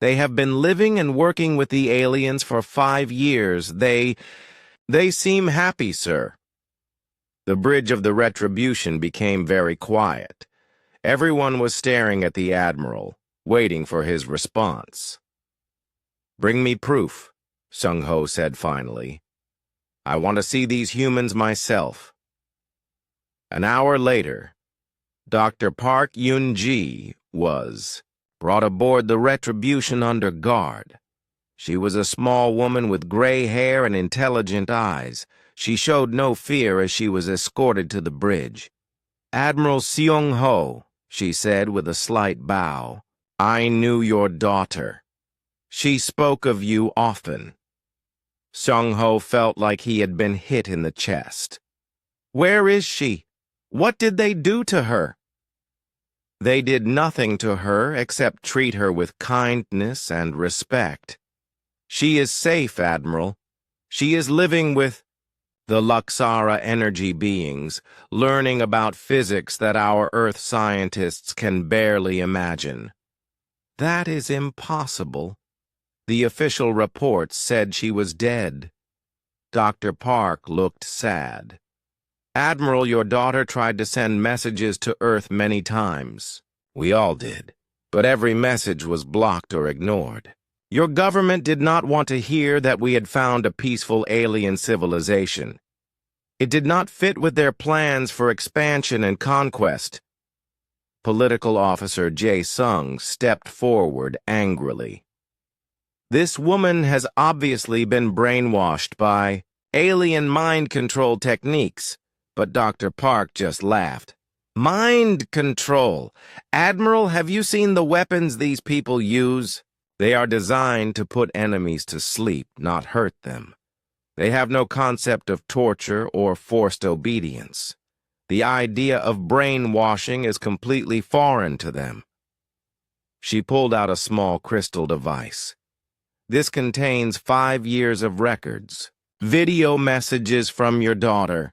They have been living and working with the aliens for 5 years. They seem happy, sir. The bridge of the Retribution became very quiet. Everyone was staring at the Admiral, waiting for his response. Bring me proof, Sung-ho said finally. I want to see these humans myself. An hour later, Dr. Park Yoon-ji was brought aboard the Retribution under guard. She was a small woman with gray hair and intelligent eyes. She showed no fear as she was escorted to the bridge. Admiral Seong-ho, she said with a slight bow, I knew your daughter. She spoke of you often. Seong-ho felt like he had been hit in the chest. Where is she? What did they do to her? They did nothing to her except treat her with kindness and respect. She is safe, Admiral. She is living with the Luxara energy beings, learning about physics that our Earth scientists can barely imagine. That is impossible. The official reports said she was dead. Dr. Park looked sad. Admiral, your daughter tried to send messages to Earth many times. We all did. But every message was blocked or ignored. Your government did not want to hear that we had found a peaceful alien civilization. It did not fit with their plans for expansion and conquest. Political Officer Jae-sung stepped forward angrily. This woman has obviously been brainwashed by alien mind control techniques, but Dr. Park just laughed. Mind control! Admiral, have you seen the weapons these people use? They are designed to put enemies to sleep, not hurt them. They have no concept of torture or forced obedience. The idea of brainwashing is completely foreign to them. She pulled out a small crystal device. This contains 5 years of records, video messages from your daughter,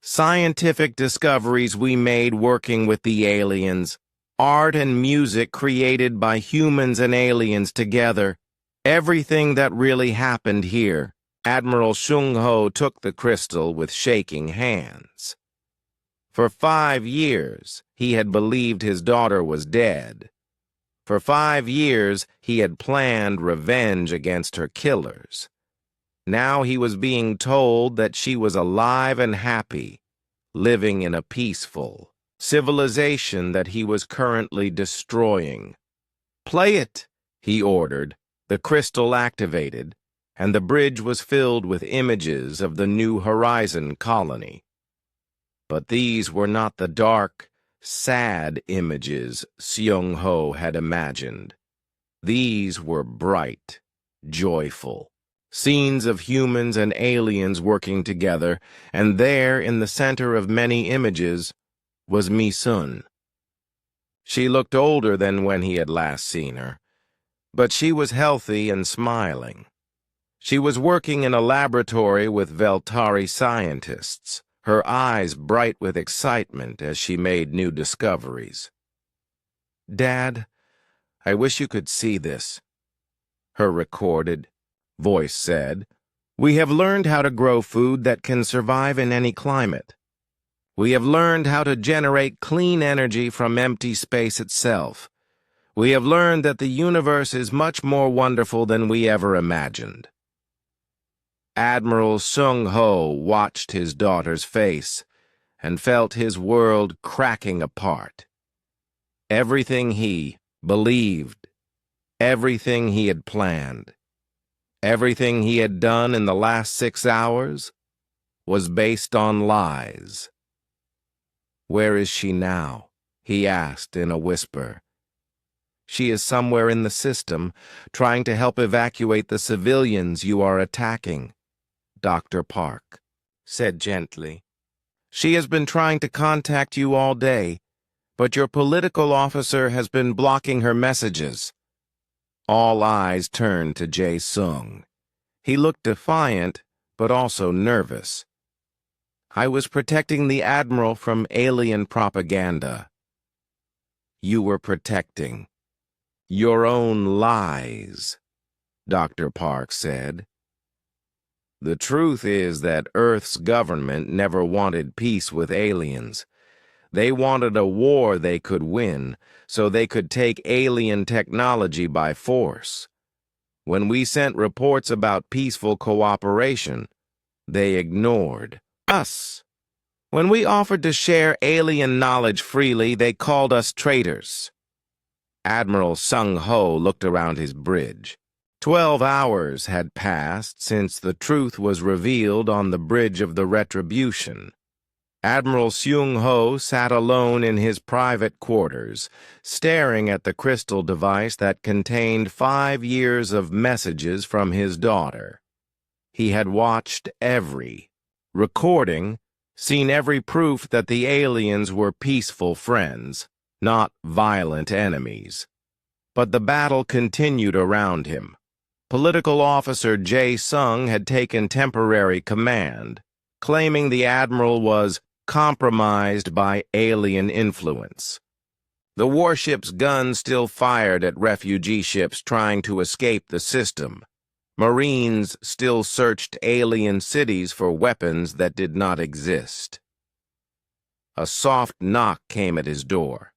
scientific discoveries we made working with the aliens, art and music created by humans and aliens together, everything that really happened here. Admiral Sung-ho took the crystal with shaking hands. For 5 years, he had believed his daughter was dead. For 5 years, he had planned revenge against her killers. Now he was being told that she was alive and happy, living in a peaceful civilization that he was currently destroying. Play it, he ordered. The crystal activated, and the bridge was filled with images of the New Horizon colony. But these were not the dark, sad images Seung-ho had imagined. These were bright, joyful. Scenes of humans and aliens working together, and there, in the center of many images, was Mi-sun. She looked older than when he had last seen her, but she was healthy and smiling. She was working in a laboratory with Veltari scientists, her eyes bright with excitement as she made new discoveries. "Dad, I wish you could see this," her recorded voice said. "We have learned how to grow food that can survive in any climate. We have learned how to generate clean energy from empty space itself. We have learned that the universe is much more wonderful than we ever imagined." Admiral Seung-ho watched his daughter's face and felt his world cracking apart. Everything he believed, everything he had planned, everything he had done in the last 6 hours was based on lies. "Where is she now?" he asked in a whisper. "She is somewhere in the system, trying to help evacuate the civilians you are attacking," Dr. Park said gently. "She has been trying to contact you all day, but your political officer has been blocking her messages." All eyes turned to Jae-sung. He looked defiant, but also nervous. "I was protecting the Admiral from alien propaganda." "You were protecting your own lies," Dr. Park said. "The truth is that Earth's government never wanted peace with aliens. They wanted a war they could win, so they could take alien technology by force. When we sent reports about peaceful cooperation, they ignored us. When we offered to share alien knowledge freely, they called us traitors." Admiral Seung-ho looked around his bridge. 12 hours had passed since the truth was revealed on the Bridge of the Retribution. Admiral Seung-ho sat alone in his private quarters, staring at the crystal device that contained 5 years of messages from his daughter. He had watched every recording, seen every proof that the aliens were peaceful friends, not violent enemies. But the battle continued around him. Political officer Jae-sung had taken temporary command, claiming the admiral was compromised by alien influence. The warship's guns still fired at refugee ships trying to escape the system. Marines still searched alien cities for weapons that did not exist. A soft knock came at his door.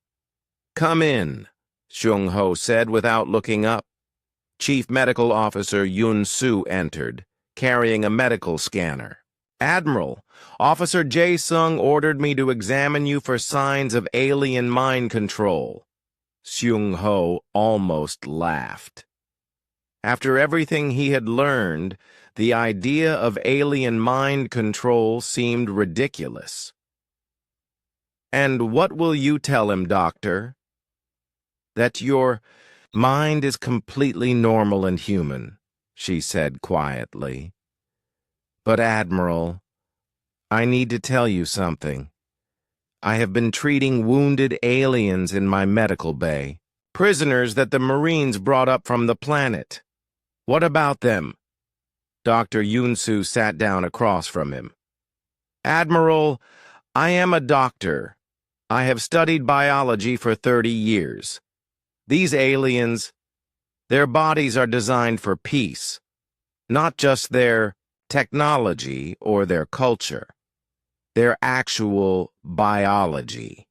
"Come in," Seung-ho said without looking up. Chief Medical Officer Yun-soo entered, carrying a medical scanner. "Admiral, Officer Jae-sung ordered me to examine you for signs of alien mind control." Seung-ho almost laughed. After everything he had learned, the idea of alien mind control seemed ridiculous. "And what will you tell him, Doctor?" "That your mind is completely normal and human," she said quietly. "But, Admiral, I need to tell you something. I have been treating wounded aliens in my medical bay, prisoners that the Marines brought up from the planet. What about them?" Dr. Yun-soo sat down across from him. "Admiral, I am a doctor. I have studied biology for 30 years. These aliens, their bodies are designed for peace, not just their technology or their culture, their actual biology."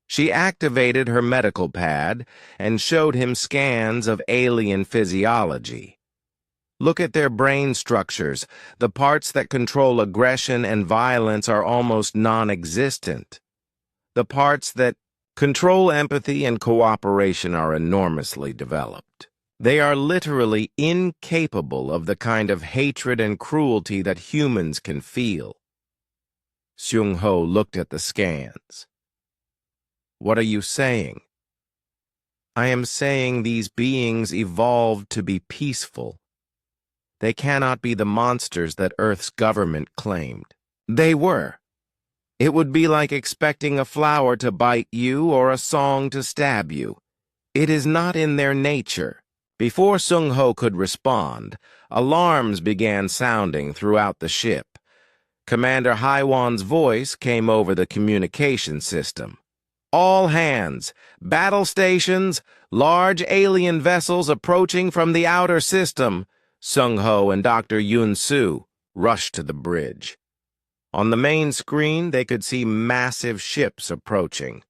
She activated her medical pad and showed him scans of alien physiology. "Look at their brain structures. The parts that control aggression and violence are almost non-existent. The parts that control empathy and cooperation are enormously developed. They are literally incapable of the kind of hatred and cruelty that humans can feel." Seung-ho looked at the scans. What are you saying? I am saying these beings evolved to be peaceful. They cannot be the monsters that Earth's government claimed. They were. It would be like expecting a flower to bite you or a song to stab you. It is not in their nature. Before Sung Ho could respond, alarms began sounding throughout the ship. Commander Haiwan's voice came over the communication system. All hands, battle stations, large alien vessels approaching from the outer system. Sung Ho and Dr. Yun Su rushed to the bridge. On the main screen, they could see massive ships approaching.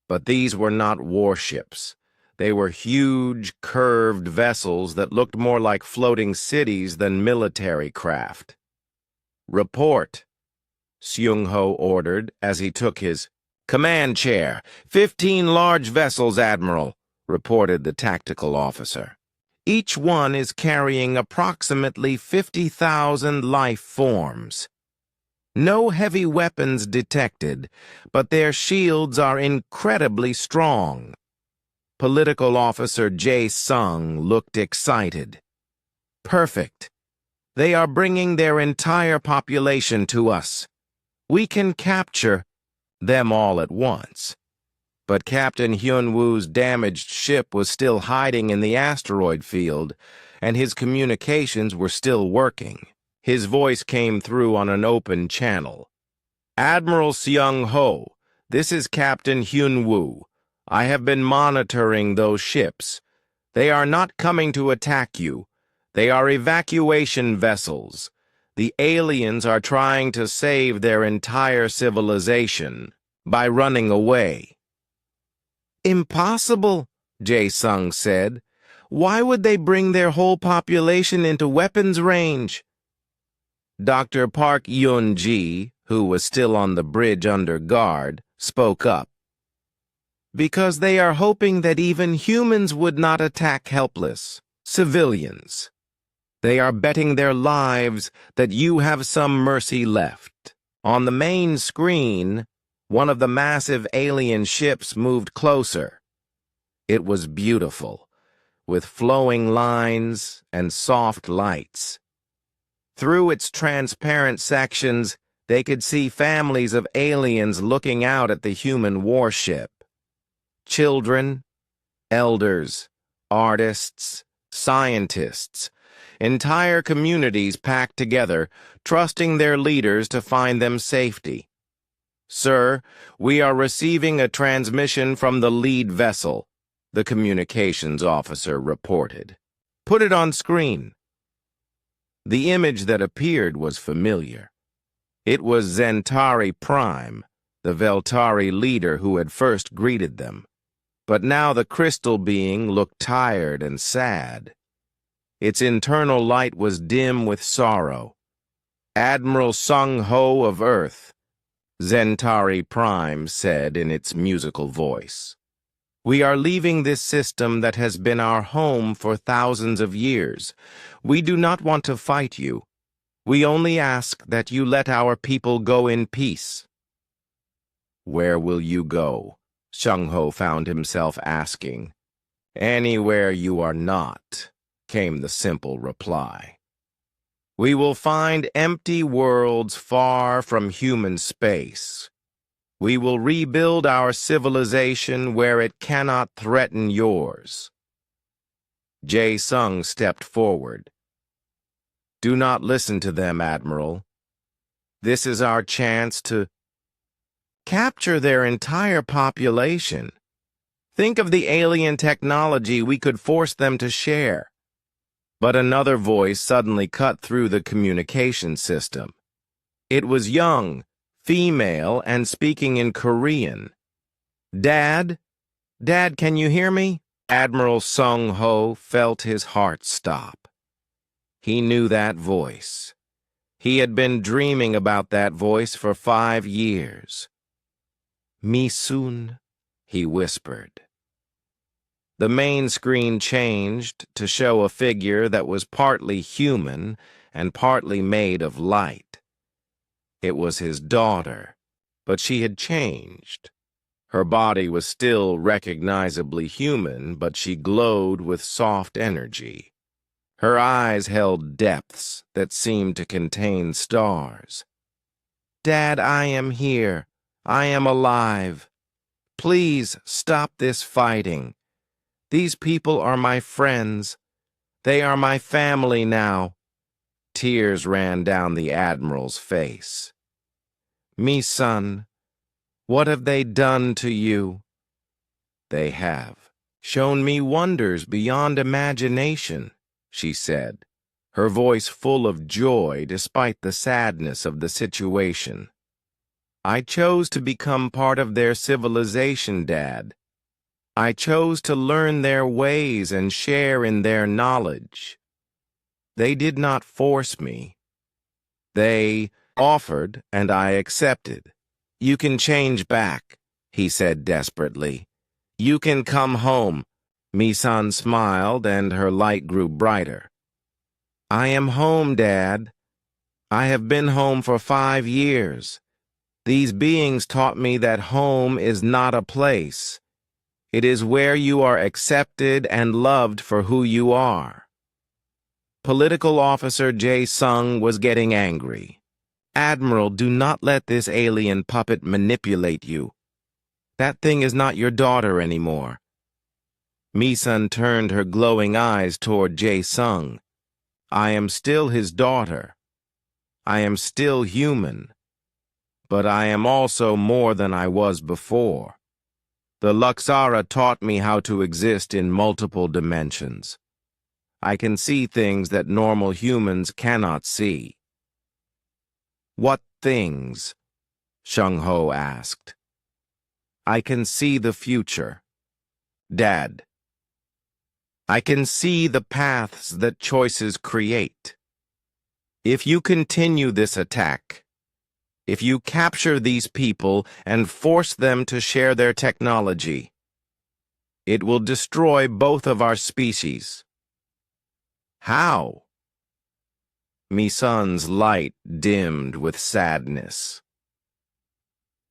But these were not warships. They were huge, curved vessels that looked more like floating cities than military craft. Report, Seung Ho ordered as he took his command chair. 15 large vessels, Admiral, reported the tactical officer. Each one is carrying approximately 50,000 life forms. No heavy weapons detected, but their shields are incredibly strong. Political Officer Jae Sung looked excited. Perfect. They are bringing their entire population to us. We can capture them all at once. But Captain Hyun-woo's damaged ship was still hiding in the asteroid field, and his communications were still working. His voice came through on an open channel. Admiral Seung Ho, this is Captain Hyun-woo. I have been monitoring those ships. They are not coming to attack you. They are evacuation vessels. The aliens are trying to save their entire civilization by running away. Impossible, Jae Sung said. Why would they bring their whole population into weapons range? Dr. Park Yun-ji, who was still on the bridge under guard, spoke up. Because they are hoping that even humans would not attack helpless civilians. They are betting their lives that you have some mercy left. On the main screen, one of the massive alien ships moved closer. It was beautiful, with flowing lines and soft lights. Through its transparent sections, they could see families of aliens looking out at the human warship. Children, elders, artists, scientists, entire communities packed together, trusting their leaders to find them safety. Sir, we are receiving a transmission from the lead vessel, the communications officer reported. Put it on screen. The image that appeared was familiar. It was Zentari Prime, the Veltari leader who had first greeted them. But now the crystal being looked tired and sad. Its internal light was dim with sorrow. Admiral Sung Ho of Earth, Zentari Prime said in its musical voice. We are leaving this system that has been our home for thousands of years. We do not want to fight you. We only ask that you let our people go in peace. Where will you go? Sung Ho found himself asking. Anywhere you are not, came the simple reply. We will find empty worlds far from human space. We will rebuild our civilization where it cannot threaten yours. Jae Sung stepped forward. Do not listen to them, Admiral. This is our chance to capture their entire population. Think of the alien technology we could force them to share. But another voice suddenly cut through the communication system. It was young, female, and speaking in Korean. Dad? Dad, can you hear me? Admiral Sung Ho felt his heart stop. He knew that voice. He had been dreaming about that voice for 5 years. Mi-soon, he whispered. The main screen changed to show a figure that was partly human and partly made of light. It was his daughter, but she had changed. Her body was still recognizably human, but she glowed with soft energy. Her eyes held depths that seemed to contain stars. "Dad, I am here. I am alive. Please stop this fighting. These people are my friends. They are my family now." Tears ran down the Admiral's face. "Me son, what have they done to you?" "They have shown me wonders beyond imagination," she said, her voice full of joy despite the sadness of the situation. "I chose to become part of their civilization, Dad. I chose to learn their ways and share in their knowledge. They did not force me. They offered, and I accepted. You can change back," he said desperately. "You can come home." Misan smiled, and her light grew brighter. "I am home, Dad. I have been home for 5 years. These beings taught me that home is not a place. It is where you are accepted and loved for who you are." Political Officer Jae-sung was getting angry. "Admiral, do not let this alien puppet manipulate you. That thing is not your daughter anymore." Misun turned her glowing eyes toward Jae-sung. "I am still his daughter. I am still human. But I am also more than I was before. The Luxara taught me how to exist in multiple dimensions. I can see things that normal humans cannot see." "What things?" Shung-ho asked. "I can see the future, Dad. I can see the paths that choices create. If you continue this attack, if you capture these people and force them to share their technology, it will destroy both of our species." "How?" Misun's light dimmed with sadness.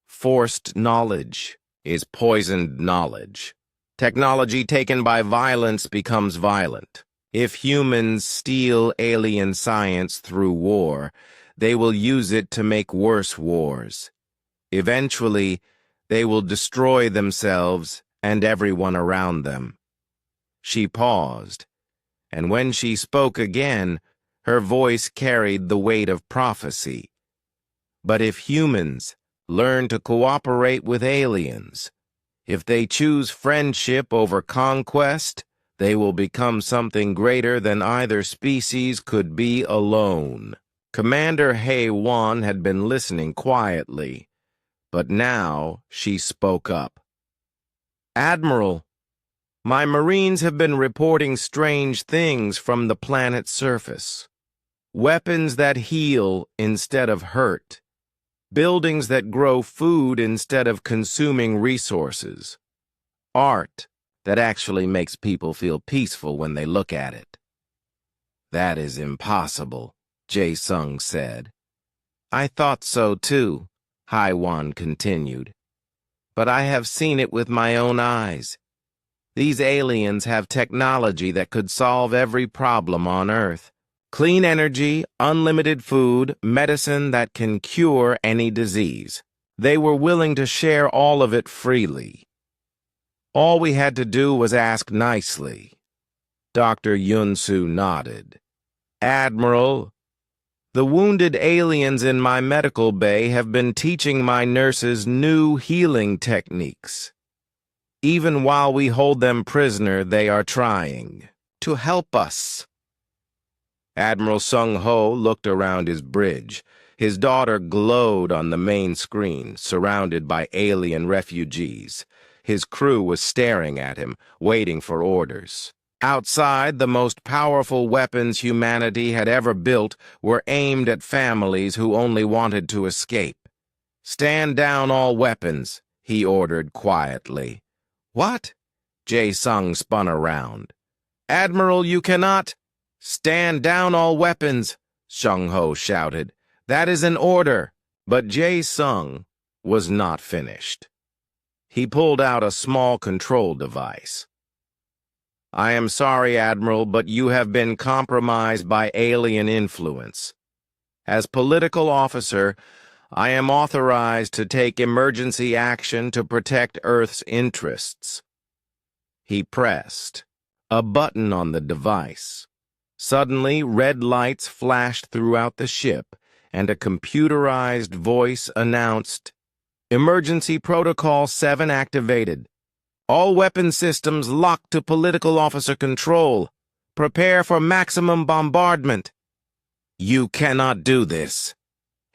"Forced knowledge is poisoned knowledge. Technology taken by violence becomes violent. If humans steal alien science through war, they will use it to make worse wars. Eventually, they will destroy themselves and everyone around them." She paused, and when she spoke again, her voice carried the weight of prophecy. "But if humans learn to cooperate with aliens, if they choose friendship over conquest, they will become something greater than either species could be alone." Commander Hae-won had been listening quietly, but now she spoke up. "Admiral, my Marines have been reporting strange things from the planet's surface. Weapons that heal instead of hurt. Buildings that grow food instead of consuming resources. Art that actually makes people feel peaceful when they look at it." "That is impossible," Jae-sung said. "I thought so too," Hae-won continued. "But I have seen it with my own eyes. These aliens have technology that could solve every problem on Earth. Clean energy, unlimited food, medicine that can cure any disease. They were willing to share all of it freely. All we had to do was ask nicely." Dr. Yun-soo nodded. "Admiral, the wounded aliens in my medical bay have been teaching my nurses new healing techniques. Even while we hold them prisoner, they are trying to help us." Admiral Sung-ho looked around his bridge. His daughter glowed on the main screen, surrounded by alien refugees. His crew was staring at him, waiting for orders. Outside, the most powerful weapons humanity had ever built were aimed at families who only wanted to escape. "Stand down all weapons," he ordered quietly. "What?" Jae-sung spun around. "Admiral, you cannot—" "Stand down all weapons," Shung-ho shouted. "That is an order." But Jae-sung was not finished. He pulled out a small control device. "I am sorry, Admiral, but you have been compromised by alien influence. As political officer, I am authorized to take emergency action to protect Earth's interests." He pressed a button on the device. Suddenly, red lights flashed throughout the ship, and a computerized voice announced, "Emergency Protocol 7 activated. All weapon systems locked to political officer control. Prepare for maximum bombardment." "You cannot do this,"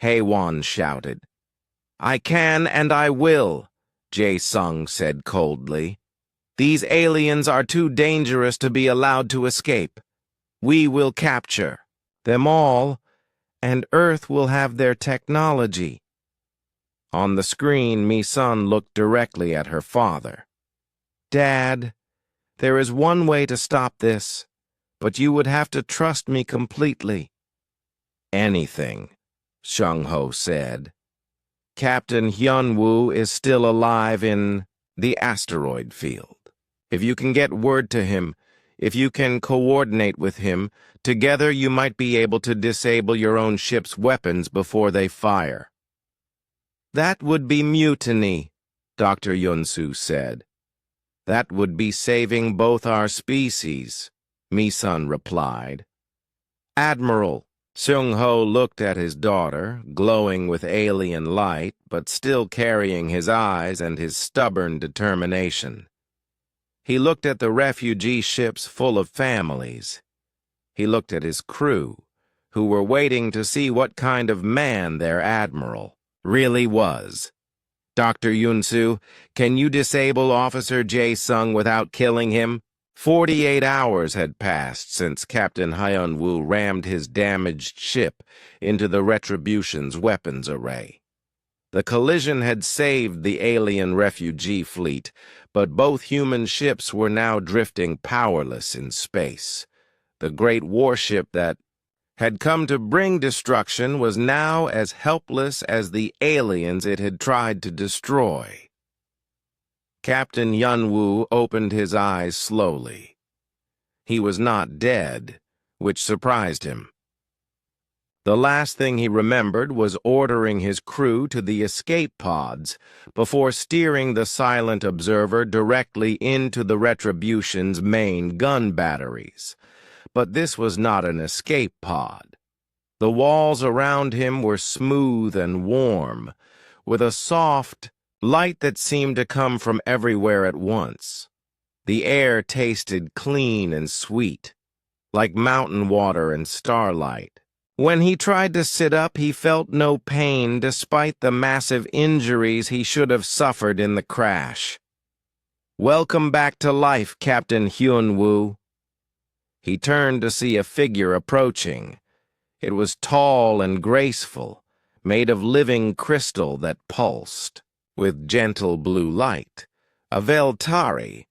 Heywan shouted. "I can and I will," Jae-sung said coldly. "These aliens are too dangerous to be allowed to escape. We will capture them all, and Earth will have their technology." On the screen, Mi-sun looked directly at her father. "Dad, there is one way to stop this, but you would have to trust me completely." "Anything," Shung-ho said. "Captain Hyun-woo is still alive in the asteroid field. If you can get word to him, if you can coordinate with him, together you might be able to disable your own ship's weapons before they fire." "That would be mutiny," Dr. Yunsu said. "That would be saving both our species," Mi-sun replied. "Admiral," Seung-ho looked at his daughter, glowing with alien light, but still carrying his eyes and his stubborn determination. He looked at the refugee ships full of families. He looked at his crew, who were waiting to see what kind of man their admiral really was. "Dr. Yunsu, can you disable Officer Jae-sung without killing him?" 48 hours had passed since Captain Hyun-woo rammed his damaged ship into the Retribution's weapons array. The collision had saved the alien refugee fleet, but both human ships were now drifting powerless in space. The great warship that had come to bring destruction was now as helpless as the aliens it had tried to destroy. Captain Hyun-woo opened his eyes slowly. He was not dead, which surprised him. The last thing he remembered was ordering his crew to the escape pods before steering the silent observer directly into the Retribution's main gun batteries. But this was not an escape pod. The walls around him were smooth and warm, with a soft light that seemed to come from everywhere at once. The air tasted clean and sweet, like mountain water and starlight. When he tried to sit up, he felt no pain despite the massive injuries he should have suffered in the crash. "Welcome back to life, Captain Hyun-woo." He turned to see a figure approaching. It was tall and graceful, made of living crystal that pulsed with gentle blue light, a Veltari,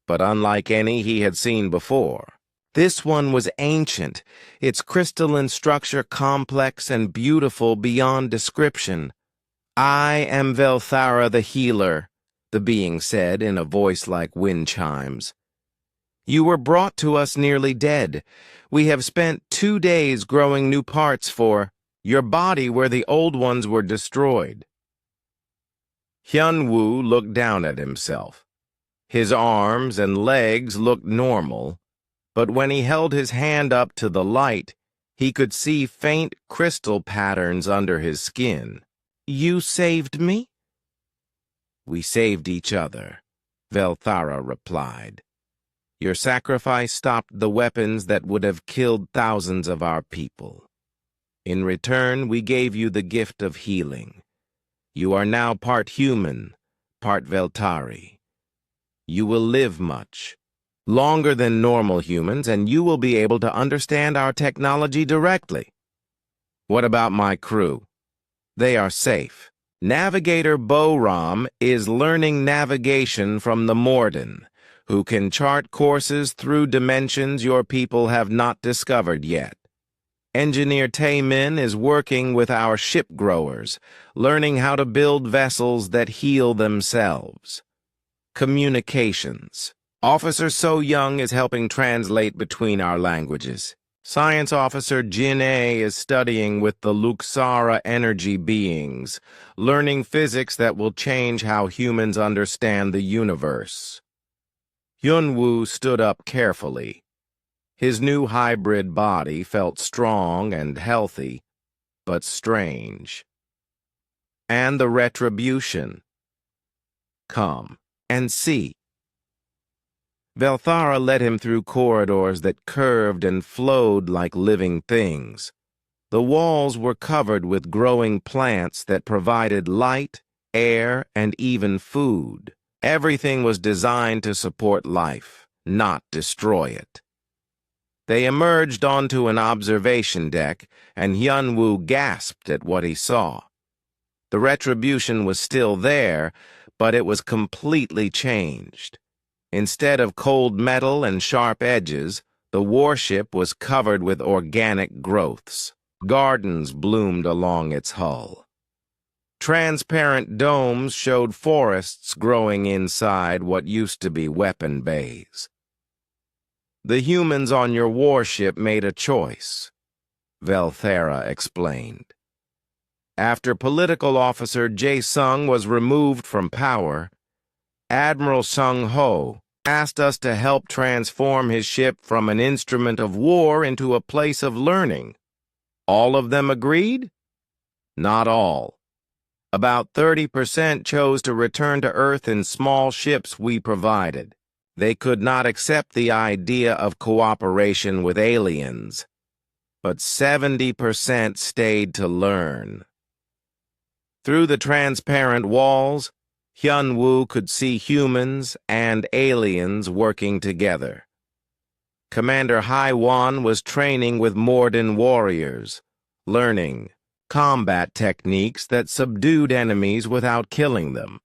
but unlike any he had seen before. This one was ancient, its crystalline structure complex and beautiful beyond description. "I am Velthara the healer," the being said in a voice like wind chimes. "You were brought to us nearly dead. We have spent 2 days growing new parts for your body where the old ones were destroyed." Hyun-woo looked down at himself. His arms and legs looked normal, but when he held his hand up to the light, he could see faint crystal patterns under his skin. "You saved me?" "We saved each other," Velthara replied. "Your sacrifice stopped the weapons that would have killed thousands of our people. In return, we gave you the gift of healing. You are now part human, part Veltari. You will live much, longer than normal humans, and you will be able to understand our technology directly." "What about my crew?" "They are safe. Navigator Bo-ram is learning navigation from the Morden, who can chart courses through dimensions your people have not discovered yet. Engineer Tae-min is working with our ship growers, learning how to build vessels that heal themselves. Communications. Officer So Young is helping translate between our languages. Science Officer Jin A is studying with the Luxara energy beings, learning physics that will change how humans understand the universe. Hyun-woo stood up carefully. His new hybrid body felt strong and healthy, but strange. And the retribution. Come and see. Velthara led him through corridors that curved and flowed like living things. The walls were covered with growing plants that provided light, air, and even food. Everything was designed to support life, not destroy it. They emerged onto an observation deck, and Hyun-woo gasped at what he saw. The retribution was still there, but it was completely changed. Instead of cold metal and sharp edges, the warship was covered with organic growths. Gardens bloomed along its hull. Transparent domes showed forests growing inside what used to be weapon bays. The humans on your warship made a choice, Velthara explained. After political officer Jae-sung was removed from power, Admiral Sung-ho asked us to help transform his ship from an instrument of war into a place of learning. All of them agreed? Not all. About 30% chose to return to Earth in small ships we provided. They could not accept the idea of cooperation with aliens, but 70% stayed to learn. Through the transparent walls, Hyun-woo could see humans and aliens working together. Commander Hai-won was training with Morden warriors, learning combat techniques that subdued enemies without killing them.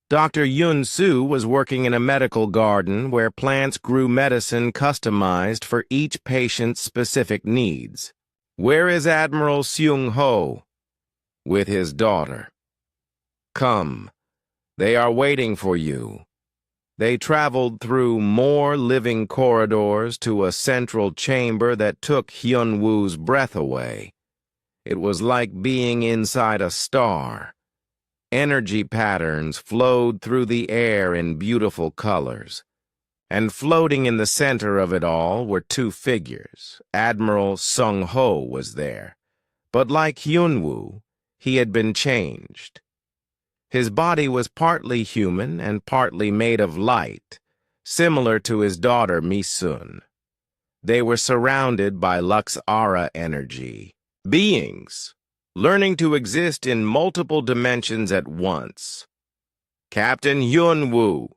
Dr. Yun-soo was working in a medical garden where plants grew medicine customized for each patient's specific needs. Where is Admiral Seung-ho? With his daughter. Come. They are waiting for you. They traveled through more living corridors to a central chamber that took Hyun-woo's breath away. It was like being inside a star. Energy patterns flowed through the air in beautiful colors. And floating in the center of it all were two figures. Admiral Sung-ho was there. But like Hyun-woo, he had been changed. His body was partly human and partly made of light, similar to his daughter Mi-sun. They were surrounded by Luxara energy, beings, learning to exist in multiple dimensions at once. Captain Hyun-woo,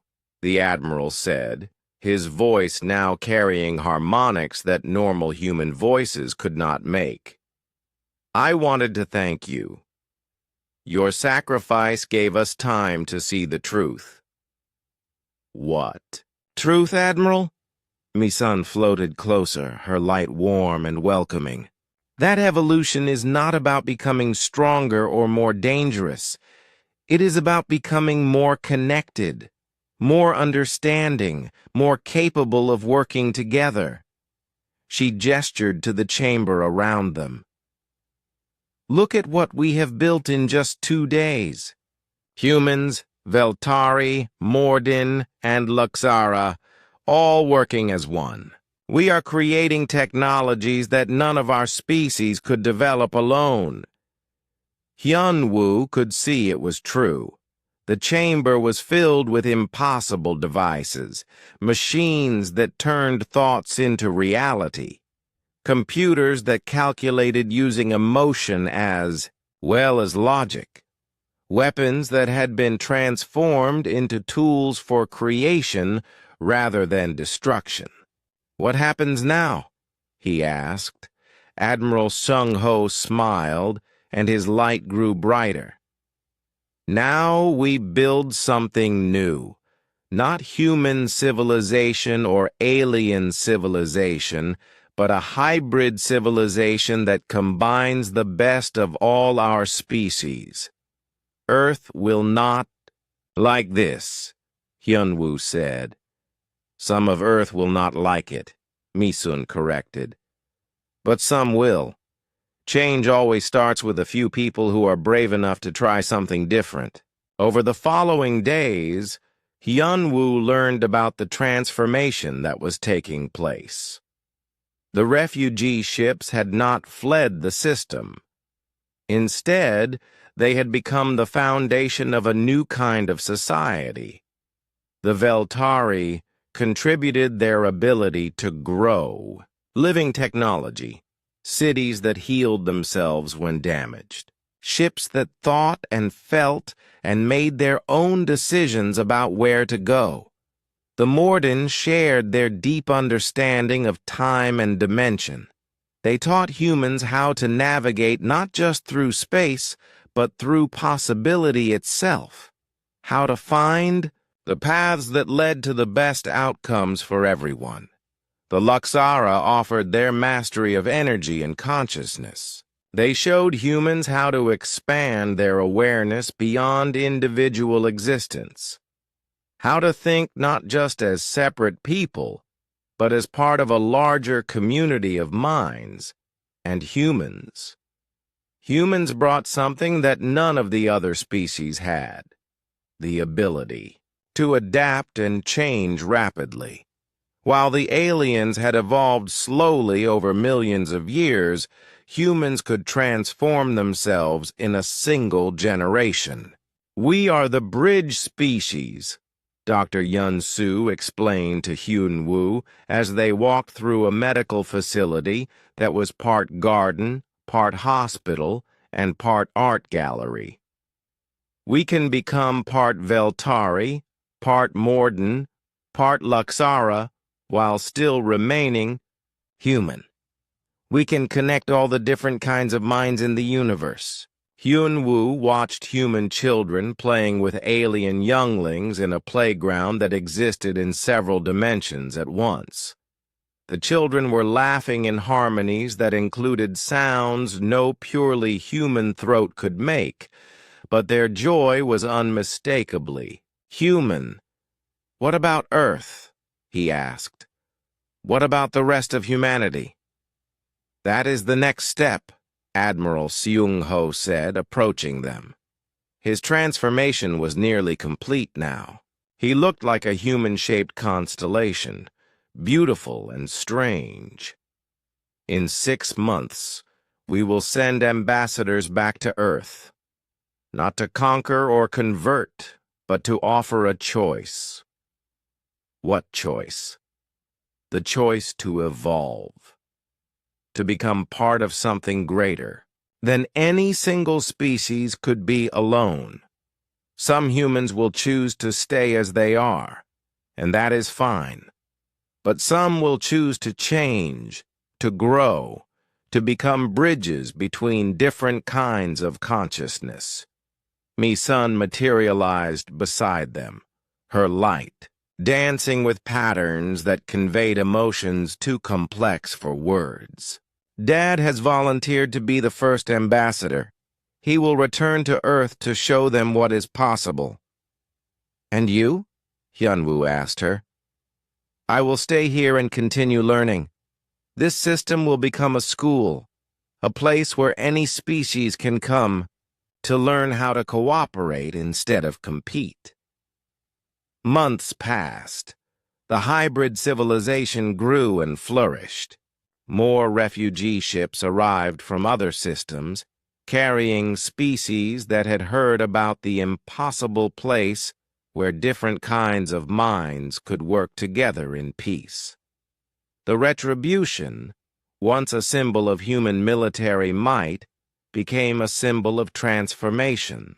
the Admiral said, his voice now carrying harmonics that normal human voices could not make. I wanted to thank you. Your sacrifice gave us time to see the truth. What? Truth, Admiral? Mi-sun floated closer, her light warm and welcoming. That evolution is not about becoming stronger or more dangerous. It is about becoming more connected, more understanding, more capable of working together. She gestured to the chamber around them. Look at what we have built in just 2 days. Humans, Veltari, Morden, and Luxara, all working as one. We are creating technologies that none of our species could develop alone. Hyun-woo could see it was true. The chamber was filled with impossible devices, machines that turned thoughts into reality. Computers that calculated using emotion as well as logic. Weapons that had been transformed into tools for creation rather than destruction. What happens now? He asked. Admiral Sung-ho smiled, and his light grew brighter. Now we build something new. Not human civilization or alien civilization, but a hybrid civilization that combines the best of all our species. Earth will not like this. Hyunwoo said. Some of Earth will not like it, Misun corrected. But some will. Change always starts with a few people who are brave enough to try something different. Over the following days, Hyunwoo learned about the transformation that was taking place. The refugee ships had not fled the system. Instead, they had become the foundation of a new kind of society. The Veltari contributed their ability to grow, living technology, cities that healed themselves when damaged, ships that thought and felt and made their own decisions about where to go. The Morden shared their deep understanding of time and dimension. They taught humans how to navigate not just through space, but through possibility itself, how to find the paths that led to the best outcomes for everyone. The Luxara offered their mastery of energy and consciousness. They showed humans how to expand their awareness beyond individual existence, how to think not just as separate people, but as part of a larger community of minds and humans. Humans brought something that none of the other species had: the ability to adapt and change rapidly. While the aliens had evolved slowly over millions of years, humans could transform themselves in a single generation. We are the bridge species, Dr. Yun-Soo explained to Hyun-Woo as they walked through a medical facility that was part garden, part hospital, and part art gallery. We can become part Veltari, part Morden, part Luxara, while still remaining human. We can connect all the different kinds of minds in the universe. Hyun-Woo watched human children playing with alien younglings in a playground that existed in several dimensions at once. The children were laughing in harmonies that included sounds no purely human throat could make, but their joy was unmistakably human. "What about Earth?" he asked. "What about the rest of humanity?" "That is the next step," Admiral Seung-ho said, approaching them. His transformation was nearly complete now. He looked like a human-shaped constellation, beautiful and strange. "In 6 months, we will send ambassadors back to Earth, not to conquer or convert, but to offer a choice." "What choice?" "The choice to evolve, to become part of something greater than any single species could be alone. Some humans will choose to stay as they are, and that is fine. But some will choose to change, to grow, to become bridges between different kinds of consciousness." Mi-sun materialized beside them, her light, dancing with patterns that conveyed emotions too complex for words. "Dad has volunteered to be the first ambassador. He will return to Earth to show them what is possible." "And you?" Hyunwoo asked her. "I will stay here and continue learning. This system will become a school, a place where any species can come to learn how to cooperate instead of compete." Months passed. The hybrid civilization grew and flourished. More refugee ships arrived from other systems, carrying species that had heard about the impossible place where different kinds of minds could work together in peace. The Retribution, once a symbol of human military might, became a symbol of transformation.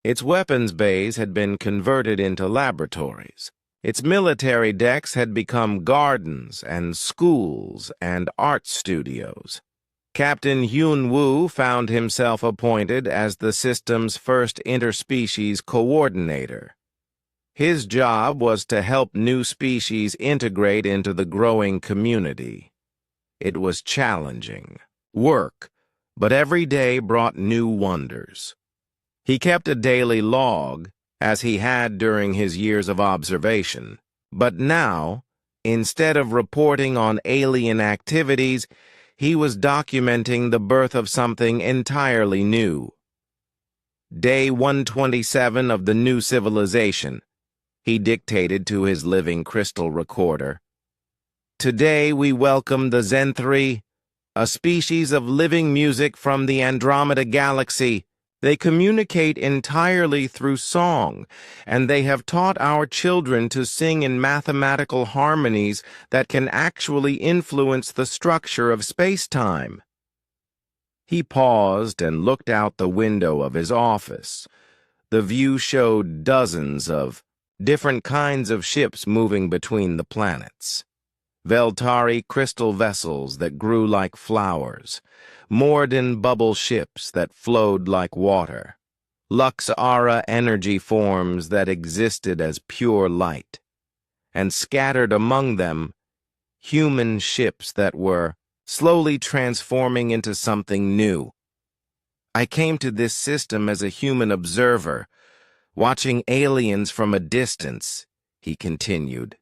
Its weapons bays had been converted into laboratories. Its military decks had become gardens and schools and art studios. Captain Hyun-Woo found himself appointed as the system's first interspecies coordinator. His job was to help new species integrate into the growing community. It was challenging work, but every day brought new wonders. He kept a daily log, as he had during his years of observation. But now, instead of reporting on alien activities, he was documenting the birth of something entirely new. Day 127 of the new civilization, he dictated to his living crystal recorder. Today we welcome the Zenthri, a species of living music from the Andromeda Galaxy. They communicate entirely through song, and they have taught our children to sing in mathematical harmonies that can actually influence the structure of space-time. He paused and looked out the window of his office. The view showed dozens of different kinds of ships moving between the planets. Veltari crystal vessels that grew like flowers, moored in bubble ships that flowed like water, Lux-Ara energy forms that existed as pure light, and scattered among them, human ships that were slowly transforming into something new. I came to this system as a human observer, watching aliens from a distance, he continued.